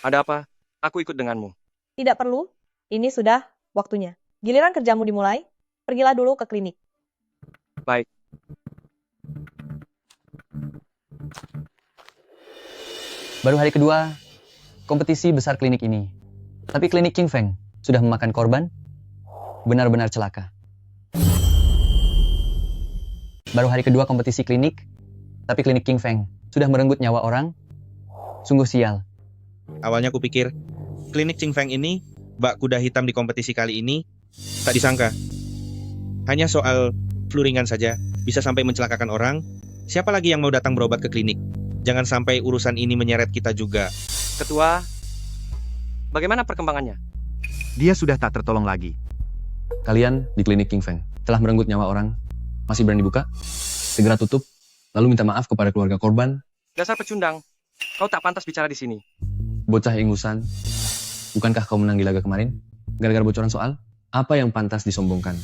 Ada apa? Aku ikut denganmu. Tidak perlu. Ini sudah waktunya. Giliran kerjamu dimulai. Pergilah dulu ke klinik. Baik. Baru hari kedua, kompetisi besar klinik ini. Tapi klinik King Feng sudah memakan korban, benar-benar celaka. Baru hari kedua kompetisi klinik, tapi klinik King Feng sudah merenggut nyawa orang, sungguh sial. Awalnya aku pikir, klinik Qing Feng ini, bak kuda hitam di kompetisi kali ini, tak disangka. Hanya soal flu ringan saja, bisa sampai mencelakakan orang. Siapa lagi yang mau datang berobat ke klinik? Jangan sampai urusan ini menyeret kita juga. Ketua, bagaimana perkembangannya? Dia sudah tak tertolong lagi. Kalian di klinik King Feng telah merenggut nyawa orang. Masih berani buka? Segera tutup, lalu minta maaf kepada keluarga korban. Dasar pecundang. Kau tak pantas bicara di sini. Bocah ingusan, bukankah kau menang di laga kemarin? Gara-gara bocoran soal? Apa yang pantas disombongkan?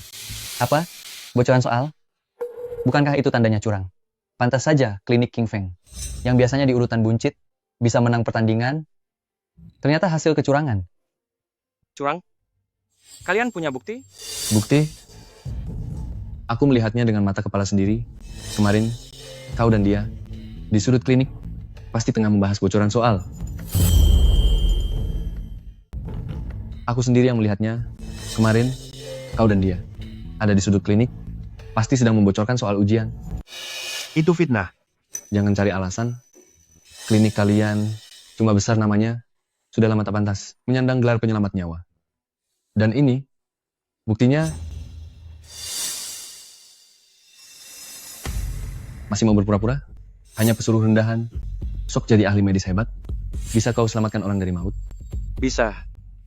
Apa? Bocoran soal? Bukankah itu tandanya curang? Pantas saja klinik King Feng, yang biasanya di urutan buncit, bisa menang pertandingan, ternyata hasil kecurangan. Curang? Kalian punya bukti? Bukti? Aku melihatnya dengan mata kepala sendiri. Kemarin, kau dan dia, di sudut klinik, pasti tengah membahas bocoran soal. Aku sendiri yang melihatnya. Kemarin, kau dan dia, ada di sudut klinik, pasti sedang membocorkan soal ujian. Itu fitnah. Jangan cari alasan. Klinik kalian cuma besar namanya, sudah lama tak pantas menyandang gelar penyelamat nyawa. Dan ini, buktinya, masih mau berpura-pura? Hanya pesuruh rendahan, sok jadi ahli medis hebat? Bisa kau selamatkan orang dari maut? Bisa.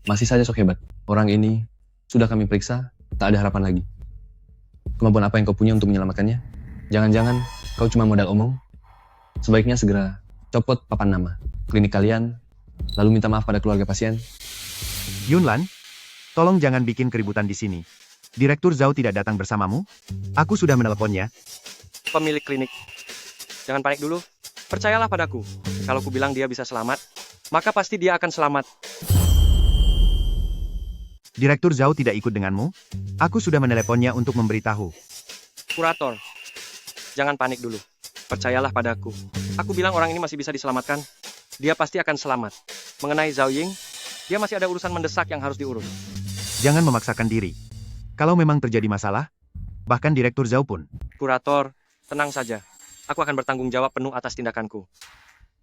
Masih saja sok hebat. Orang ini, sudah kami periksa, tak ada harapan lagi. Kemampuan apa yang kau punya untuk menyelamatkannya? Jangan-jangan kau cuma modal omong? Sebaiknya segera copot papan nama klinik kalian, lalu minta maaf pada keluarga pasien. Yunlan, tolong jangan bikin keributan di sini. Direktur Zhao tidak datang bersamamu? Aku sudah meneleponnya. Pemilik klinik. Jangan panik dulu. Percayalah padaku. Kalau ku bilang dia bisa selamat, maka pasti dia akan selamat. Direktur Zhao tidak ikut denganmu? Aku sudah meneleponnya untuk memberitahu. Kurator. Jangan panik dulu. Percayalah padaku. Aku bilang orang ini masih bisa diselamatkan. Dia pasti akan selamat. Mengenai Zhao Ying, dia masih ada urusan mendesak yang harus diurus. Jangan memaksakan diri. Kalau memang terjadi masalah, bahkan Direktur Zhao pun. Kurator, tenang saja. Aku akan bertanggung jawab penuh atas tindakanku.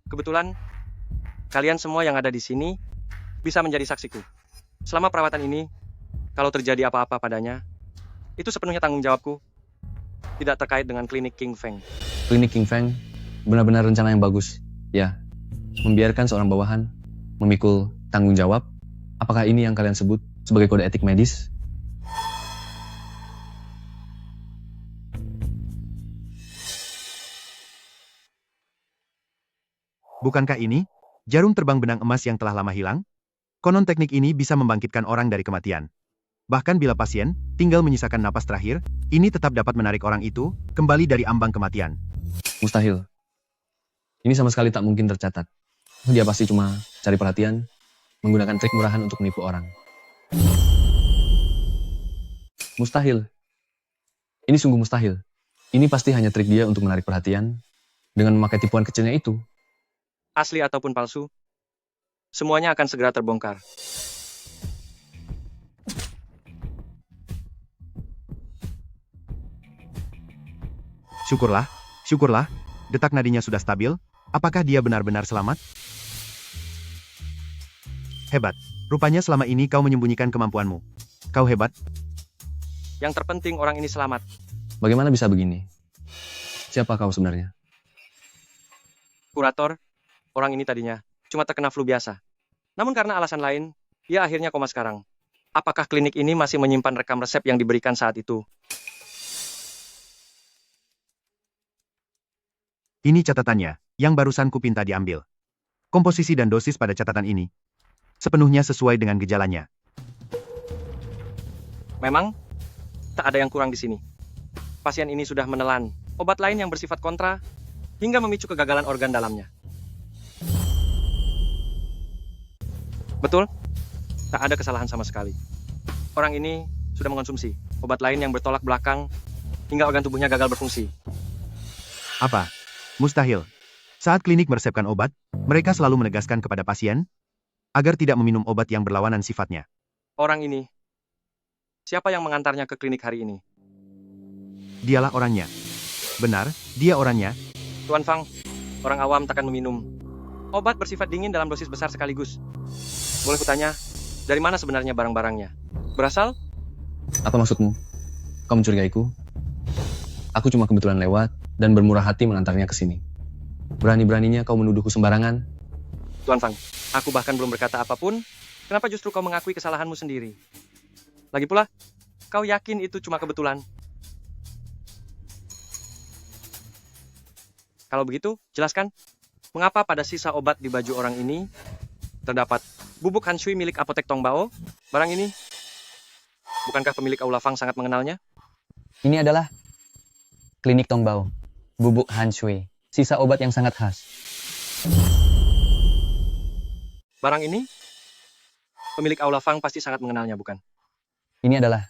Kebetulan, kalian semua yang ada di sini bisa menjadi saksiku. Selama perawatan ini, kalau terjadi apa-apa padanya, itu sepenuhnya tanggung jawabku. Tidak terkait dengan klinik King Feng. Klinik King Feng benar-benar rencana yang bagus. Ya, membiarkan seorang bawahan memikul tanggung jawab. Apakah ini yang kalian sebut sebagai kode etik medis? Bukankah ini jarum terbang benang emas yang telah lama hilang? Konon teknik ini bisa membangkitkan orang dari kematian. Bahkan bila pasien tinggal menyisakan napas terakhir, ini tetap dapat menarik orang itu kembali dari ambang kematian. Mustahil. Ini sama sekali tak mungkin tercatat. Dia pasti cuma cari perhatian, menggunakan trik murahan untuk menipu orang. Mustahil. Ini sungguh mustahil. Ini pasti hanya trik dia untuk menarik perhatian dengan memakai tipuan kecilnya itu. Asli ataupun palsu, semuanya akan segera terbongkar. Syukurlah, syukurlah, detak nadinya sudah stabil. Apakah dia benar-benar selamat? Hebat, rupanya selama ini kau menyembunyikan kemampuanmu. Kau hebat. Yang terpenting orang ini selamat. Bagaimana bisa begini? Siapa kau sebenarnya? Kurator, orang ini tadinya cuma terkena flu biasa. Namun karena alasan lain, ia akhirnya koma sekarang. Apakah klinik ini masih menyimpan rekam resep yang diberikan saat itu? Ini catatannya, yang barusan kupinta diambil. Komposisi dan dosis pada catatan ini sepenuhnya sesuai dengan gejalanya. Memang, tak ada yang kurang di sini. Pasien ini sudah menelan obat lain yang bersifat kontra, hingga memicu kegagalan organ dalamnya. Betul, tak ada kesalahan sama sekali. Orang ini sudah mengonsumsi obat lain yang bertolak belakang, hingga organ tubuhnya gagal berfungsi. Apa? Mustahil. Saat klinik meresepkan obat, mereka selalu menegaskan kepada pasien agar tidak meminum obat yang berlawanan sifatnya. Orang ini, siapa yang mengantarnya ke klinik hari ini? Dialah orangnya. Benar, dia orangnya. Tuan Fang, orang awam takkan meminum obat bersifat dingin dalam dosis besar sekaligus. Boleh kutanya, dari mana sebenarnya barang-barangnya? Berasal? Apa maksudmu? Kau mencurigaiku? Aku cuma kebetulan lewat dan bermurah hati mengantarnya ke sini. Berani-beraninya kau menuduhku sembarangan. Tuan Fang, aku bahkan belum berkata apapun, Kenapa justru kau mengakui kesalahanmu sendiri? Lagi pula, kau yakin itu cuma kebetulan? Kalau begitu, jelaskan, mengapa pada sisa obat di baju orang ini terdapat bubuk hanshui milik apotek Tongbao? Barang ini, bukankah pemilik Aula Fang sangat mengenalnya? Ini adalah klinik Tongbao, bubuk hanshui, sisa obat yang sangat khas. Barang ini, pemilik Aula Fang pasti sangat mengenalnya, bukan? Ini adalah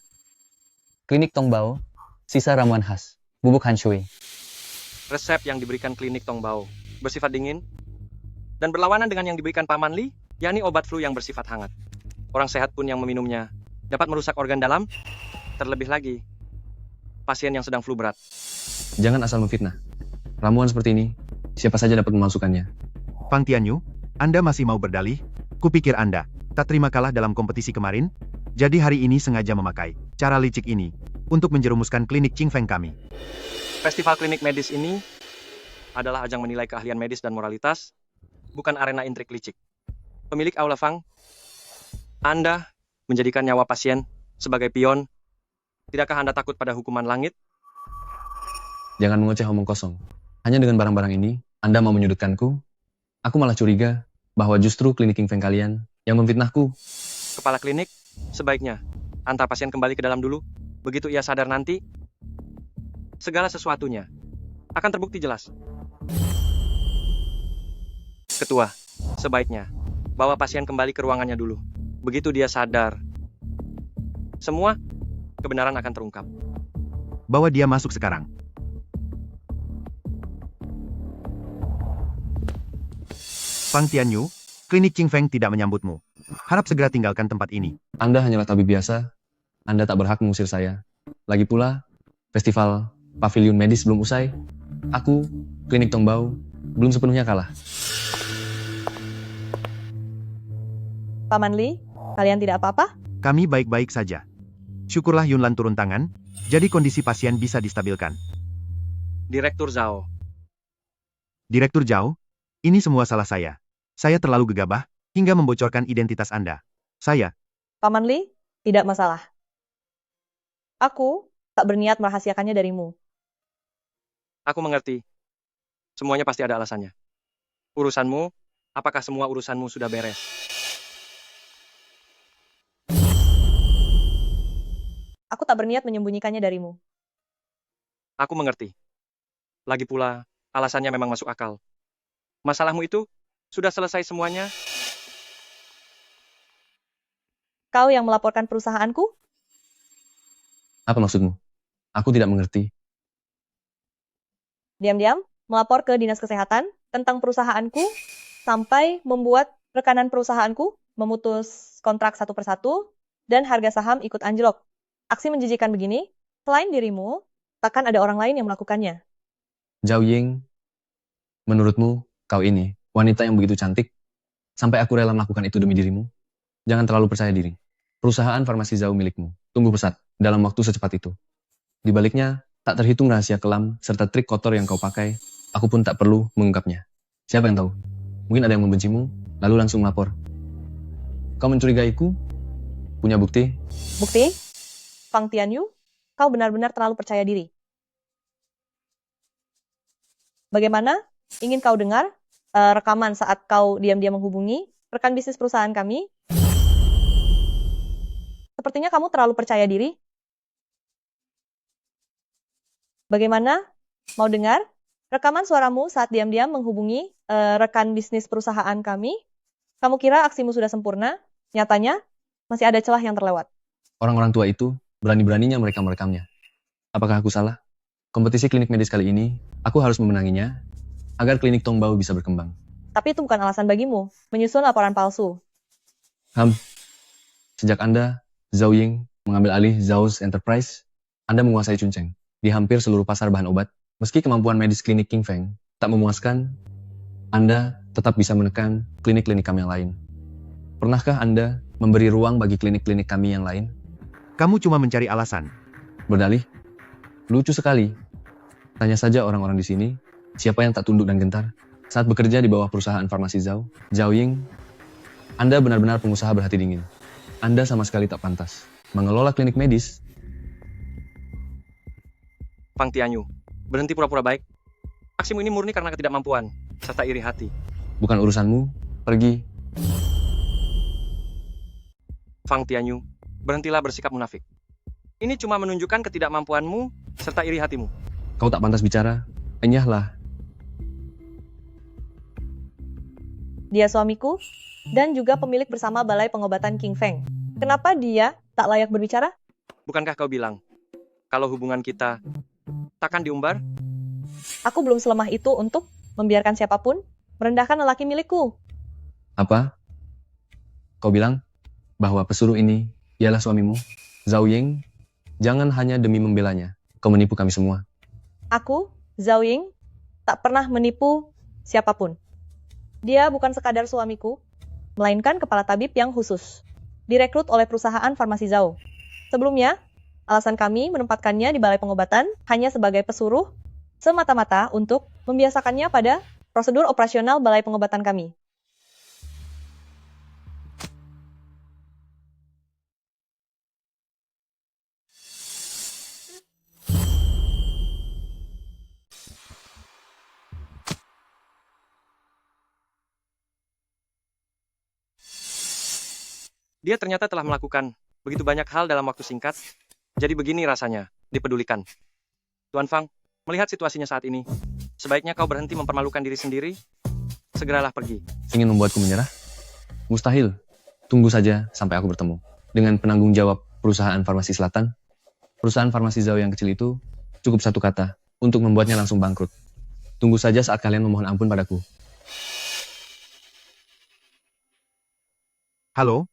klinik Tongbao, sisa ramuan khas, bubuk hanshui. Resep yang diberikan klinik Tongbao bersifat dingin dan berlawanan dengan yang diberikan Paman Li, yakni obat flu yang bersifat hangat. Orang sehat pun yang meminumnya dapat merusak organ dalam, terlebih lagi pasien yang sedang flu berat. Jangan asal memfitnah. Ramuan seperti ini, siapa saja dapat memasukkannya. Fang Tianyu, Anda masih mau berdalih? Kupikir Anda tak terima kalah dalam kompetisi kemarin, jadi hari ini sengaja memakai cara licik ini untuk menjerumuskan klinik Qingfeng kami. Festival klinik medis ini adalah ajang menilai keahlian medis dan moralitas, bukan arena intrik licik. Pemilik Aula Fang, Anda menjadikan nyawa pasien sebagai pion. Tidakkah Anda takut pada hukuman langit? Jangan mengoceh omong kosong. Hanya dengan barang-barang ini, Anda mau menyudutkanku? Aku malah curiga bahwa justru klinik Qingfeng kalian yang memfitnahku. Kepala klinik, sebaiknya antar pasien kembali ke dalam dulu. Begitu ia sadar nanti, segala sesuatunya akan terbukti jelas. Ketua, sebaiknya bawa pasien kembali ke ruangannya dulu. Begitu dia sadar, semua kebenaran akan terungkap. Bawa dia masuk sekarang. Fang Tianyu, klinik Qingfeng tidak menyambutmu. Harap segera tinggalkan tempat ini. Anda hanyalah tabib biasa. Anda tak berhak mengusir saya. Lagi pula, festival pavilion medis belum usai. Aku, klinik Tongbao, belum sepenuhnya kalah. Paman Li, kalian tidak apa-apa? Kami baik-baik saja. Syukurlah Yunlan turun tangan, jadi kondisi pasien bisa distabilkan. Direktur Zhao, Direktur Zhao, ini semua salah saya. Saya terlalu gegabah, hingga membocorkan identitas Anda. Saya, Paman Li, tidak masalah. Aku tak berniat merahasiakannya darimu. aku mengerti. Semuanya pasti ada alasannya. Urusanmu, apakah semua urusanmu sudah beres? Aku tak berniat menyembunyikannya darimu. Aku mengerti. Lagi pula, alasannya memang masuk akal. Masalahmu itu sudah selesai semuanya. Kau yang melaporkan perusahaanku? Apa maksudmu? Aku tidak mengerti. Diam-diam melapor ke dinas kesehatan tentang perusahaanku sampai membuat rekanan perusahaanku memutus kontrak satu persatu dan harga saham ikut anjlok. Aksi menjijikan begini, selain dirimu, takkan ada orang lain yang melakukannya. Zhao Ying, menurutmu, kau ini, wanita yang begitu cantik, sampai aku rela melakukan itu demi dirimu? Jangan terlalu percaya diri. Perusahaan farmasi Zhao milikmu. Tunggu pesat, dalam waktu secepat itu. Di baliknya, tak terhitung rahasia kelam, serta trik kotor yang kau pakai, aku pun tak perlu mengungkapnya. Siapa yang tahu? Mungkin ada yang membencimu, lalu langsung melapor. Kau mencurigaiku? Punya bukti? Bukti? Fang Tianyu, kau benar-benar terlalu percaya diri. Bagaimana? Ingin kau dengar rekaman saat kau diam-diam menghubungi rekan bisnis perusahaan kami? Sepertinya kamu terlalu percaya diri. Bagaimana? Mau dengar rekaman suaramu saat diam-diam menghubungi rekan bisnis perusahaan kami? Kamu kira aksimu sudah sempurna? Nyatanya, masih ada celah yang terlewat. Orang-orang tua itu berani-beraninya mereka merekamnya. Apakah aku salah? Kompetisi klinik medis kali ini, aku harus memenanginya agar klinik Tongbao bisa berkembang. Tapi itu bukan alasan bagimu menyusun laporan palsu. Sejak Anda, Zhao Ying, mengambil alih Zhao's Enterprise, Anda menguasai Chuncheng di hampir seluruh pasar bahan obat. Meski kemampuan medis klinik Qingfeng tak memuaskan, Anda tetap bisa menekan klinik-klinik kami yang lain. Pernahkah Anda memberi ruang bagi klinik-klinik kami yang lain? Kamu cuma mencari alasan. Berdalih? Lucu sekali. Tanya saja orang-orang di sini, siapa yang tak tunduk dan gentar saat bekerja di bawah perusahaan farmasi Zhao? Zhao Ying Anda benar-benar pengusaha berhati dingin. Anda sama sekali tak pantas mengelola klinik medis. Fang Tianyu, berhenti pura-pura baik. Aksimu ini murni karena ketidakmampuan, serta iri hati. Bukan urusanmu, pergi. Fang Tianyu, berhentilah bersikap munafik. Ini cuma menunjukkan ketidakmampuanmu, serta iri hatimu. Kau tak pantas bicara. Enyahlah. Dia suamiku dan juga pemilik bersama Balai Pengobatan King Feng. Kenapa dia tak layak berbicara? Bukankah kau bilang, kalau hubungan kita takkan diumbar? Aku belum selemah itu untuk membiarkan siapapun merendahkan lelaki milikku. Apa? Kau bilang bahwa pesuruh ini ialah suamimu? Zhao Ying, jangan hanya demi membelanya. Kau menipu kami semua. Aku, Zhao Ying, tak pernah menipu siapapun. Dia bukan sekadar suamiku, melainkan kepala tabib yang khusus, direkrut oleh perusahaan farmasi Zhao. Sebelumnya, alasan kami menempatkannya di balai pengobatan hanya sebagai pesuruh, semata-mata untuk membiasakannya pada prosedur operasional balai pengobatan kami. Dia ternyata telah melakukan begitu banyak hal dalam waktu singkat. Jadi begini rasanya, dipedulikan. Tuan Fang, melihat situasinya saat ini, sebaiknya kau berhenti mempermalukan diri sendiri. Segeralah pergi. Ingin membuatku menyerah? Mustahil. Tunggu saja sampai aku bertemu dengan penanggung jawab perusahaan farmasi selatan. Perusahaan farmasi Zhao yang kecil itu cukup satu kata untuk membuatnya langsung bangkrut. Tunggu saja saat kalian memohon ampun padaku. Halo?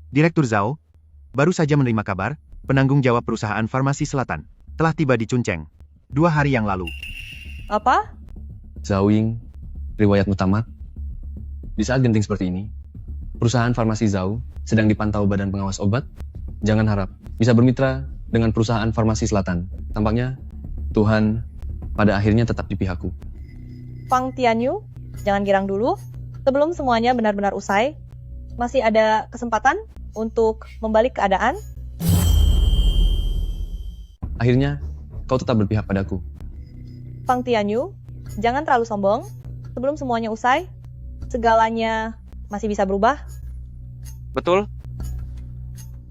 Direktur Zhao, baru saja menerima kabar, penanggung jawab perusahaan farmasi selatan telah tiba di Chungcheong 2 hari yang lalu. Apa? Zhao Ying, riwayatmu tamat. Di saat genting seperti ini, perusahaan farmasi Zhao sedang dipantau Badan Pengawas Obat. Jangan harap bisa bermitra dengan perusahaan farmasi selatan. Tampaknya Tuhan pada akhirnya tetap di pihakku. Fang Tianyu, jangan girang dulu. Sebelum semuanya benar-benar usai, masih ada kesempatan untuk membalik keadaan. Akhirnya, kau tetap berpihak padaku. Fang Tianyu, jangan terlalu sombong. Sebelum semuanya usai, segalanya masih bisa berubah. Betul?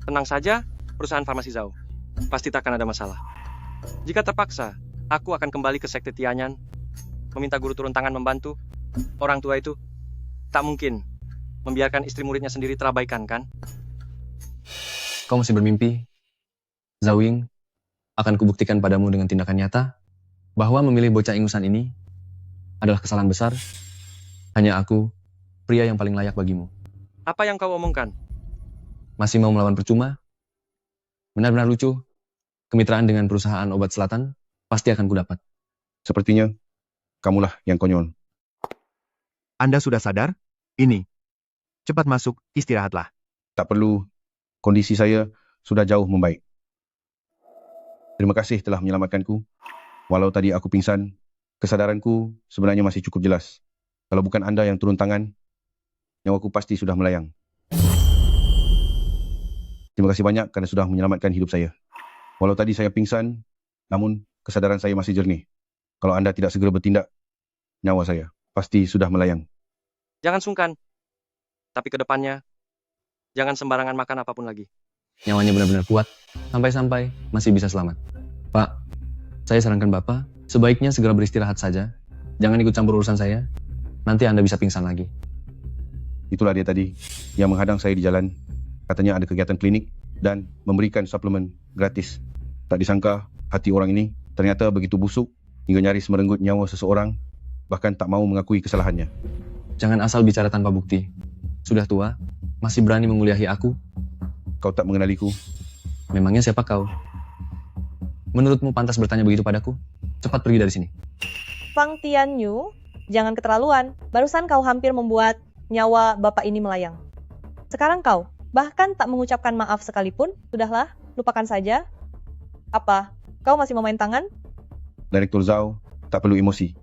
Tenang saja, perusahaan farmasi Zhao. Pasti takkan ada masalah. Jika terpaksa, aku akan kembali ke Sekte Tianyan, meminta guru turun tangan membantu. Orang tua itu tak mungkin membiarkan istri muridnya sendiri terabaikan, kan? Kau masih bermimpi? Zhao Ying, akan kubuktikan padamu dengan tindakan nyata bahwa memilih bocah ingusan ini adalah kesalahan besar. Hanya aku, pria yang paling layak bagimu. Apa yang kau omongkan? Masih mau melawan percuma? Benar-benar lucu. Kemitraan dengan perusahaan obat selatan pasti akan kudapat. Sepertinya kamulah yang konyol. Anda sudah sadar? Ini. Cepat masuk, istirahatlah. Tak perlu, kondisi saya sudah jauh membaik. Terima kasih telah menyelamatkanku. Walau tadi aku pingsan, kesadaranku sebenarnya masih cukup jelas. Kalau bukan Anda yang turun tangan, nyawaku pasti sudah melayang. Terima kasih banyak karena sudah menyelamatkan hidup saya. Walau tadi saya pingsan, namun kesadaran saya masih jernih. Kalau Anda tidak segera bertindak, nyawa saya pasti sudah melayang. Jangan sungkan. Tapi ke depannya, jangan sembarangan makan apapun lagi. Nyawanya benar-benar kuat, sampai-sampai masih bisa selamat. Pak, saya sarankan Bapak, sebaiknya segera beristirahat saja. Jangan ikut campur urusan saya, nanti Anda bisa pingsan lagi. Itulah dia tadi yang menghadang saya di jalan. Katanya ada kegiatan klinik dan memberikan suplemen gratis. Tak disangka hati orang ini ternyata begitu busuk hingga nyaris merenggut nyawa seseorang, bahkan tak mau mengakui kesalahannya. Jangan asal bicara tanpa bukti. Sudah tua, masih berani menguliahi aku. Kau tak mengenaliku. Memangnya siapa kau? Menurutmu pantas bertanya begitu padaku? Cepat pergi dari sini. Fang Tianyu, jangan keterlaluan. Barusan kau hampir membuat nyawa bapak ini melayang. Sekarang kau bahkan tak mengucapkan maaf sekalipun. Sudahlah, lupakan saja. Apa? Kau masih mau main tangan? Direktur Zhao tak perlu emosi.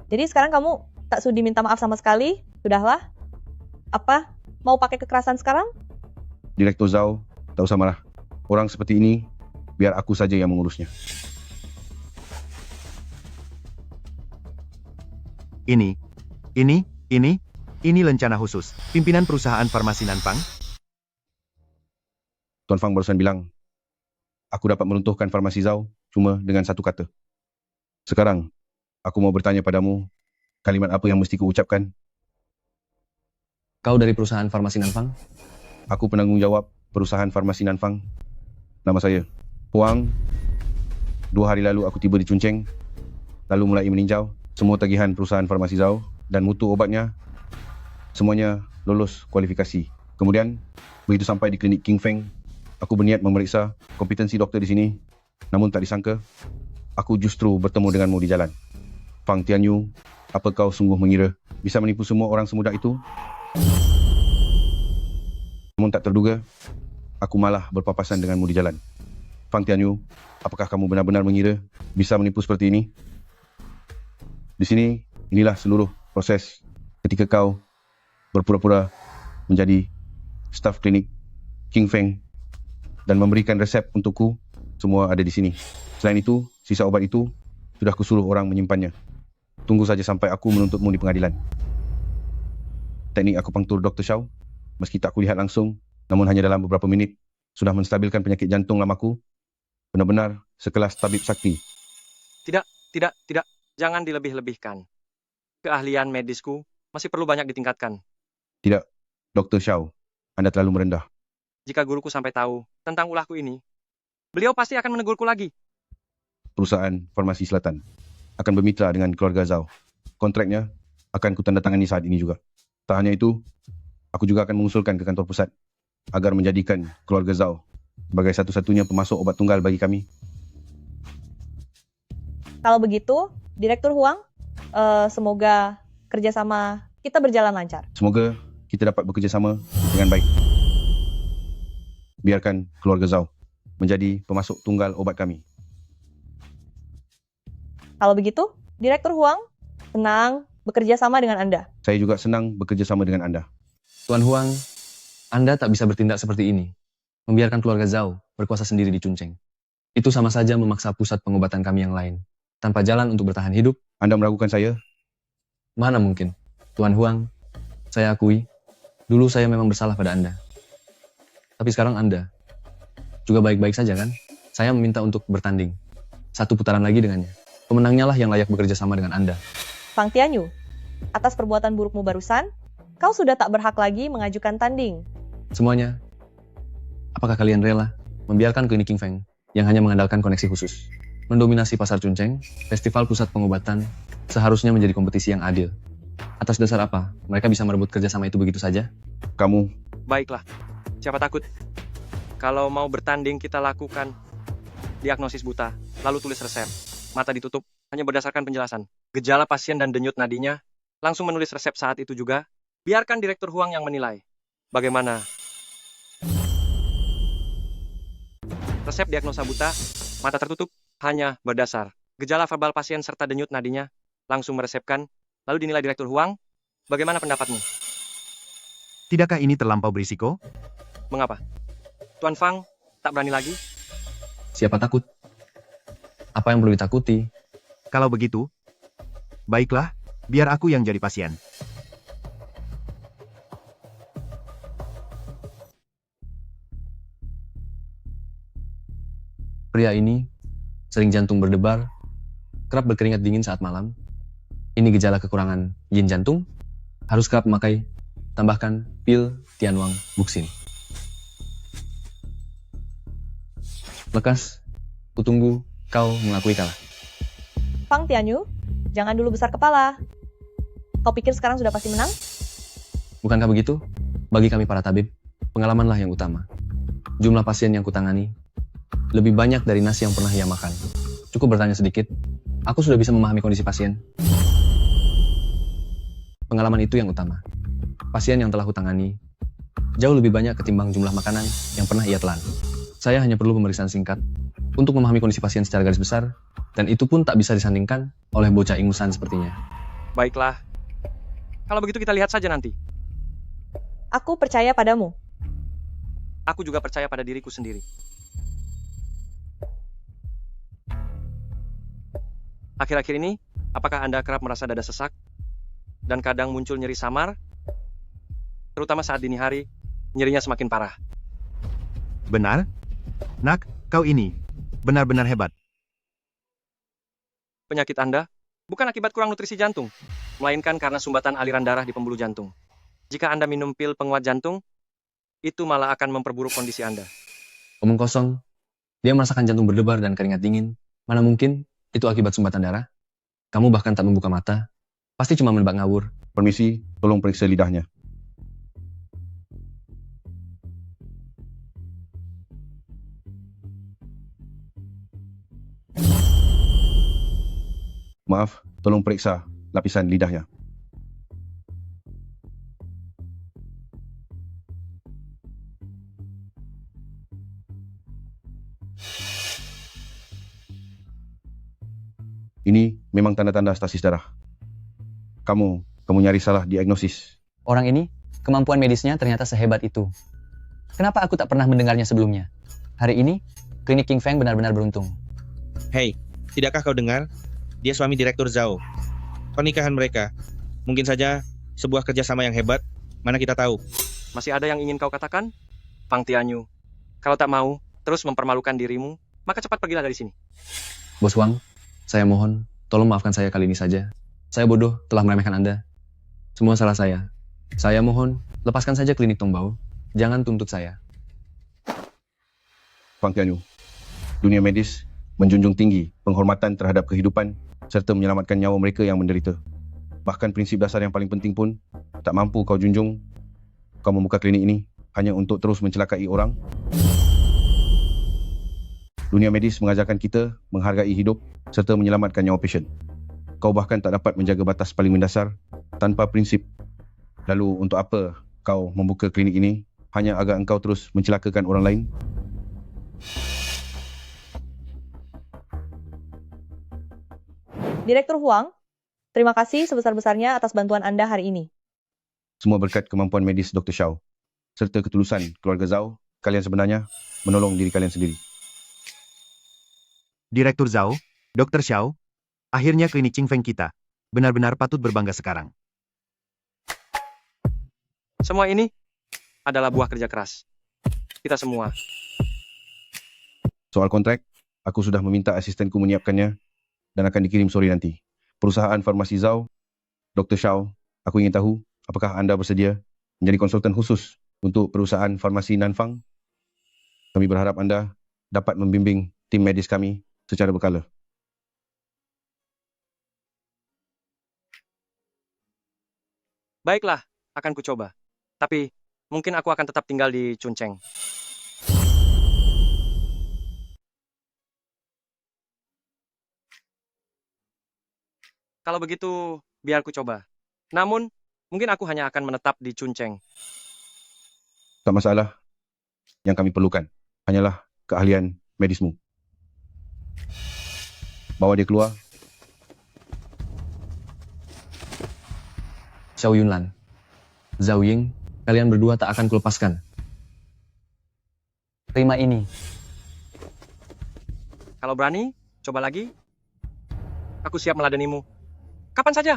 Jadi sekarang kamu tak sudi minta maaf sama sekali? Sudahlah. Apa? Mau pakai kekerasan sekarang? Direktur Zhao, tak usah marah. Orang seperti ini, biar aku saja yang mengurusnya. Ini lencana khusus. Pimpinan perusahaan farmasi Nanfang. Tuan Fang barusan bilang, aku dapat meruntuhkan farmasi Zhao cuma dengan satu kata. Sekarang, aku mau bertanya padamu, kalimat apa yang mesti kuucapkan? Kau dari perusahaan farmasi Nanfang? Aku penanggung jawab perusahaan farmasi Nanfang. Nama saya Huang. 2 hari lalu aku tiba di Cunceng, lalu mulai meninjau semua tagihan perusahaan farmasi Zhao dan mutu obatnya. Semuanya lolos kualifikasi. Kemudian, begitu sampai di klinik King Feng, aku berniat memeriksa kompetensi doktor di sini. Namun tak disangka, aku justru bertemu denganmu di jalan. Fang Tianyu, apa kau sungguh mengira bisa menipu semua orang semudah itu? Namun tak terduga, aku malah berpapasan denganmu di jalan. Fang Tianyu, apakah kamu benar-benar mengira bisa menipu seperti ini? Di sini, inilah seluruh proses ketika kau berpura-pura menjadi staf klinik King Feng dan memberikan resep untukku. Semua ada di sini. Selain itu, sisa obat itu sudah kusuruh orang menyimpannya. Tunggu saja sampai aku menuntutmu di pengadilan. Teknik akupunktur Dr. Shao, meski tak kulihat langsung, namun hanya dalam beberapa minit, sudah menstabilkan penyakit jantung lamaku. Benar-benar sekelas tabib sakti. Tidak. Jangan dilebih-lebihkan. Keahlian medisku masih perlu banyak ditingkatkan. Tidak, Dr. Shao, Anda terlalu merendah. Jika guruku sampai tahu tentang ulahku ini, beliau pasti akan menegurku lagi. Perusahaan Farmasi Selatan akan bermitra dengan keluarga Zhao. Kontraknya akan kutandatangani saat ini juga. Tak hanya itu, aku juga akan mengusulkan ke kantor pusat agar menjadikan keluarga Zhao sebagai satu-satunya pemasok obat tunggal bagi kami. Kalau begitu, Direktur Huang, semoga kerjasama kita berjalan lancar. Semoga kita dapat bekerjasama dengan baik. Biarkan keluarga Zhao menjadi pemasok tunggal obat kami. Kalau begitu, Direktur Huang, senang bekerja sama dengan Anda. Saya juga senang bekerja sama dengan Anda. Tuan Huang, Anda tak bisa bertindak seperti ini. Membiarkan keluarga Zhao berkuasa sendiri di Cunceng. Itu sama saja memaksa pusat pengobatan kami yang lain. Tanpa jalan untuk bertahan hidup. Anda meragukan saya? Mana mungkin. Tuan Huang, saya akui, dulu saya memang bersalah pada Anda. Tapi sekarang Anda juga baik-baik saja kan? Saya meminta untuk bertanding. 1 putaran lagi dengannya. Pemenangnya lah yang layak bekerja sama dengan Anda. Fang Tianyu, atas perbuatan burukmu barusan, kau sudah tak berhak lagi mengajukan tanding. Semuanya, apakah kalian rela membiarkan klinik King Feng yang hanya mengandalkan koneksi khusus mendominasi pasar Cunceng? Festival pusat pengobatan seharusnya menjadi kompetisi yang adil. Atas dasar apa mereka bisa merebut kerjasama itu begitu saja? Kamu, Baiklah, siapa takut? Kalau mau bertanding kita lakukan diagnosis buta, lalu tulis resep. Mata ditutup, hanya berdasarkan penjelasan. Gejala pasien dan denyut nadinya, langsung menulis resep saat itu juga. Biarkan Direktur Huang yang menilai. Bagaimana? Resep diagnosa buta, mata tertutup, hanya berdasar gejala verbal pasien serta denyut nadinya, langsung meresepkan, lalu dinilai Direktur Huang. Bagaimana pendapatmu? Tidakkah ini terlampau berisiko? Mengapa? Tuan Fang, tak berani lagi? Siapa takut? Apa yang perlu ditakuti? Kalau begitu, baiklah, biar aku yang jadi pasien. Pria ini sering jantung berdebar, kerap berkeringat dingin saat malam. Ini gejala kekurangan yin jantung, harus kerap memakai, tambahkan pil Tianwang Buxin. Lekas, kutunggu kau mengakui kalah. Fang Tianyu, jangan dulu besar kepala. Kau pikir sekarang sudah pasti menang? Bukankah begitu? Bagi kami para tabib, pengalamanlah yang utama. Jumlah pasien yang kutangani lebih banyak dari nasi yang pernah ia makan. Cukup bertanya sedikit, aku sudah bisa memahami kondisi pasien. Pengalaman itu yang utama. Pasien yang telah kutangani jauh lebih banyak ketimbang jumlah makanan yang pernah ia telan. Saya hanya perlu pemeriksaan singkat untuk memahami kondisi pasien secara garis besar, dan itu pun tak bisa disandingkan oleh bocah ingusan sepertinya. Baiklah. Kalau begitu kita lihat saja nanti. Aku percaya padamu. Aku juga percaya pada diriku sendiri. Akhir-akhir ini, apakah Anda kerap merasa dada sesak? Dan kadang muncul nyeri samar? Terutama saat dini hari, nyerinya semakin parah. Benar? Nak, kau ini benar-benar hebat. Penyakit Anda bukan akibat kurang nutrisi jantung, melainkan karena sumbatan aliran darah di pembuluh jantung. Jika Anda minum pil penguat jantung, itu malah akan memperburuk kondisi Anda. Omong kosong. Dia merasakan jantung berdebar dan keringat dingin. Mana mungkin itu akibat sumbatan darah? Kamu bahkan tak membuka mata. Pasti cuma menebak ngawur. Permisi, tolong periksa lidahnya. Maaf, tolong periksa lapisan lidahnya. Ini memang tanda-tanda stasis darah. Kamu nyari salah diagnosis. Orang ini, kemampuan medisnya ternyata sehebat itu. Kenapa aku tak pernah mendengarnya sebelumnya? Hari ini, klinik King Feng benar-benar beruntung. Hei, tidakkah kau dengar? Dia suami Direktur Zhao. Pernikahan mereka, mungkin saja sebuah kerjasama yang hebat, mana kita tahu. Masih ada yang ingin kau katakan? Fang Tianyu, kalau tak mau terus mempermalukan dirimu, maka cepat pergilah dari sini. Bos Wang, saya mohon, tolong maafkan saya kali ini saja. Saya bodoh telah meremehkan Anda. Semua salah saya. Saya mohon, lepaskan saja klinik Tongbao. Jangan tuntut saya. Fang Tianyu, dunia medis menjunjung tinggi penghormatan terhadap kehidupan serta menyelamatkan nyawa mereka yang menderita. Bahkan prinsip dasar yang paling penting pun tak mampu kau junjung. Kau membuka klinik ini hanya untuk terus mencelakai orang. Dunia medis mengajarkan kita menghargai hidup serta menyelamatkan nyawa pasien. Kau bahkan tak dapat menjaga batas paling mendasar tanpa prinsip. Lalu untuk apa kau membuka klinik ini hanya agar engkau terus mencelakakan orang lain? Direktur Huang, terima kasih sebesar-besarnya atas bantuan Anda hari ini. Semua berkat kemampuan medis Dr. Xiao serta ketulusan keluarga Zhao, kalian sebenarnya menolong diri kalian sendiri. Direktur Zhao, Dr. Xiao, akhirnya klinik King Feng kita benar-benar patut berbangga sekarang. Semua ini adalah buah kerja keras kita semua. Soal kontrak, aku sudah meminta asistenku menyiapkannya dan akan dikirim sore nanti. Perusahaan farmasi Zhao, Dr. Xiao, aku ingin tahu apakah Anda bersedia menjadi konsultan khusus untuk perusahaan farmasi Nanfang? Kami berharap Anda dapat membimbing tim medis kami secara berkala. Baiklah, akan kucoba. Tapi mungkin aku akan tetap tinggal di Chuncheng. Kalau begitu, biar ku coba. Namun, mungkin aku hanya akan menetap di Chuncheng. Tak masalah. Yang kami perlukan hanyalah keahlian medismu. Bawa dia keluar. Xiao Yunlan, Zhao Ying, kalian berdua tak akan kulepaskan. Terima ini. Kalau berani, coba lagi. Aku siap meladenimu. Kapan saja.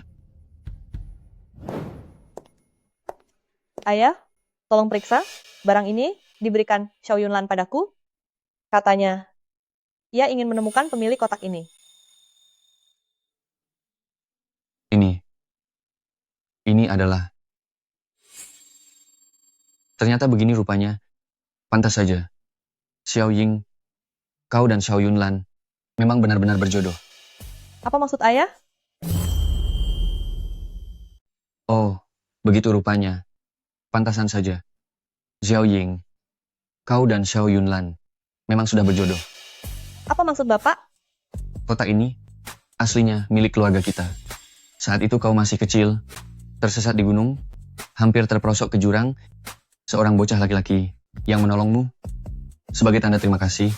Ayah, tolong periksa. Barang ini diberikan Xiao Yunlan padaku. Katanya, ia ingin menemukan pemilik kotak ini. Ini adalah... Ternyata begini rupanya. Pantas saja. Xiao Ying, kau dan Xiao Yunlan memang benar-benar berjodoh. Apa maksud ayah? Oh, begitu rupanya. Pantasan saja. Xiao Ying, kau dan Xiao Yunlan memang sudah berjodoh. Apa maksud Bapak? Kotak ini aslinya milik keluarga kita. Saat itu kau masih kecil, tersesat di gunung, hampir terperosok ke jurang, seorang bocah laki-laki yang menolongmu. Sebagai tanda terima kasih,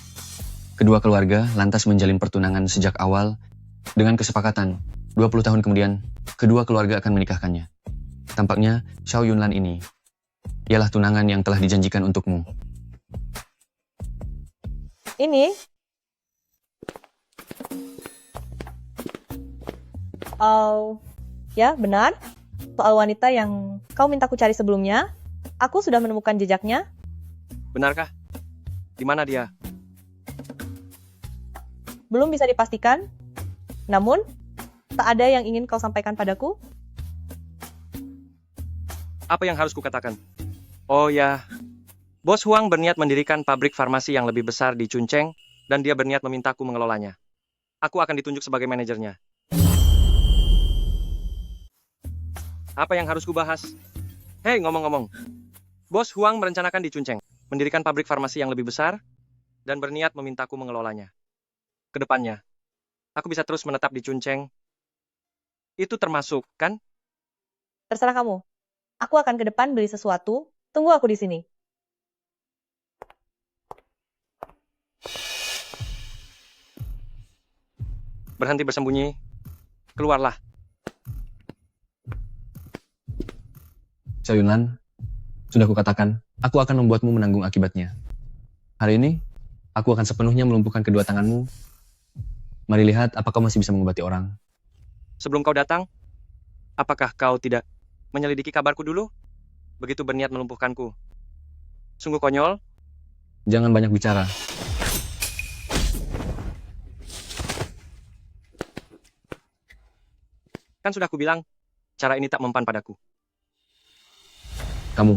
kedua keluarga lantas menjalin pertunangan sejak awal dengan kesepakatan 20 tahun kemudian, kedua keluarga akan menikahkannya. Tampaknya Xiao Yunlan ini ialah tunangan yang telah dijanjikan untukmu. Ini? Oh, ya benar. Soal wanita yang kau mintaku cari sebelumnya, aku sudah menemukan jejaknya. Benarkah? Di mana dia? Belum bisa dipastikan. Namun, tak ada yang ingin kau sampaikan padaku. Apa yang harus kukatakan? Oh ya, Bos Huang berniat mendirikan pabrik farmasi yang lebih besar di Chuncheng, dan dia berniat memintaku mengelolanya. Aku akan ditunjuk sebagai manajernya. Apa yang harus kubahas? Hei, ngomong-ngomong. Bos Huang merencanakan di Chuncheng mendirikan pabrik farmasi yang lebih besar dan berniat memintaku mengelolanya. Kedepannya, aku bisa terus menetap di Chuncheng. Itu termasuk, kan? Terserah kamu. Aku akan ke depan beli sesuatu. Tunggu aku di sini. Berhenti bersembunyi. Keluarlah. Xiao Yunlan, sudah kukatakan, aku akan membuatmu menanggung akibatnya. Hari ini, aku akan sepenuhnya melumpuhkan kedua tanganmu. Mari lihat apakah kau masih bisa mengobati orang. Sebelum kau datang, apakah kau tidak menyelidiki kabarku dulu? Begitu berniat melumpuhkanku. Sungguh konyol. Jangan banyak bicara. Kan sudah kubilang, cara ini tak mempan padaku. Kamu,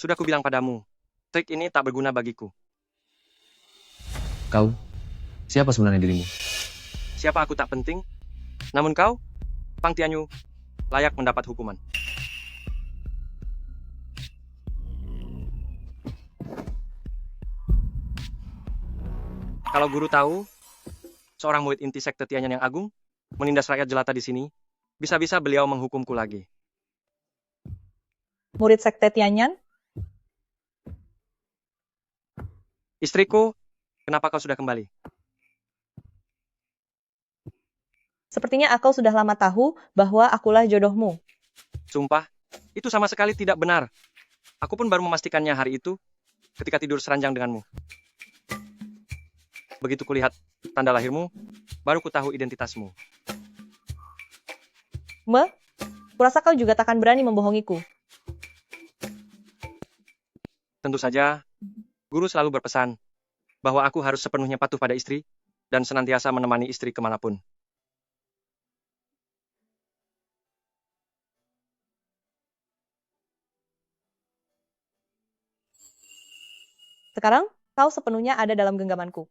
Sudah kubilang padamu, trik ini tak berguna bagiku. kau, siapa sebenarnya dirimu? Siapa aku tak penting, namun kau, Pang Tianyu, layak mendapat hukuman. Kalau guru tahu, seorang murid inti sekte Tianyan yang agung, menindas rakyat jelata di sini, bisa-bisa beliau menghukumku lagi. Murid sekte Tianyan, Istriku, kenapa kau sudah kembali? sepertinya aku sudah lama tahu bahwa akulah jodohmu. Sumpah, itu sama sekali tidak benar. Aku pun baru memastikannya hari itu, ketika tidur seranjang denganmu. Begitu kulihat tanda lahirmu, baru ku tahu identitasmu. Kurasa kau juga takkan berani membohongiku. Tentu saja, guru selalu berpesan bahwa aku harus sepenuhnya patuh pada istri dan senantiasa menemani istri kemanapun. Sekarang, kau sepenuhnya ada dalam genggamanku.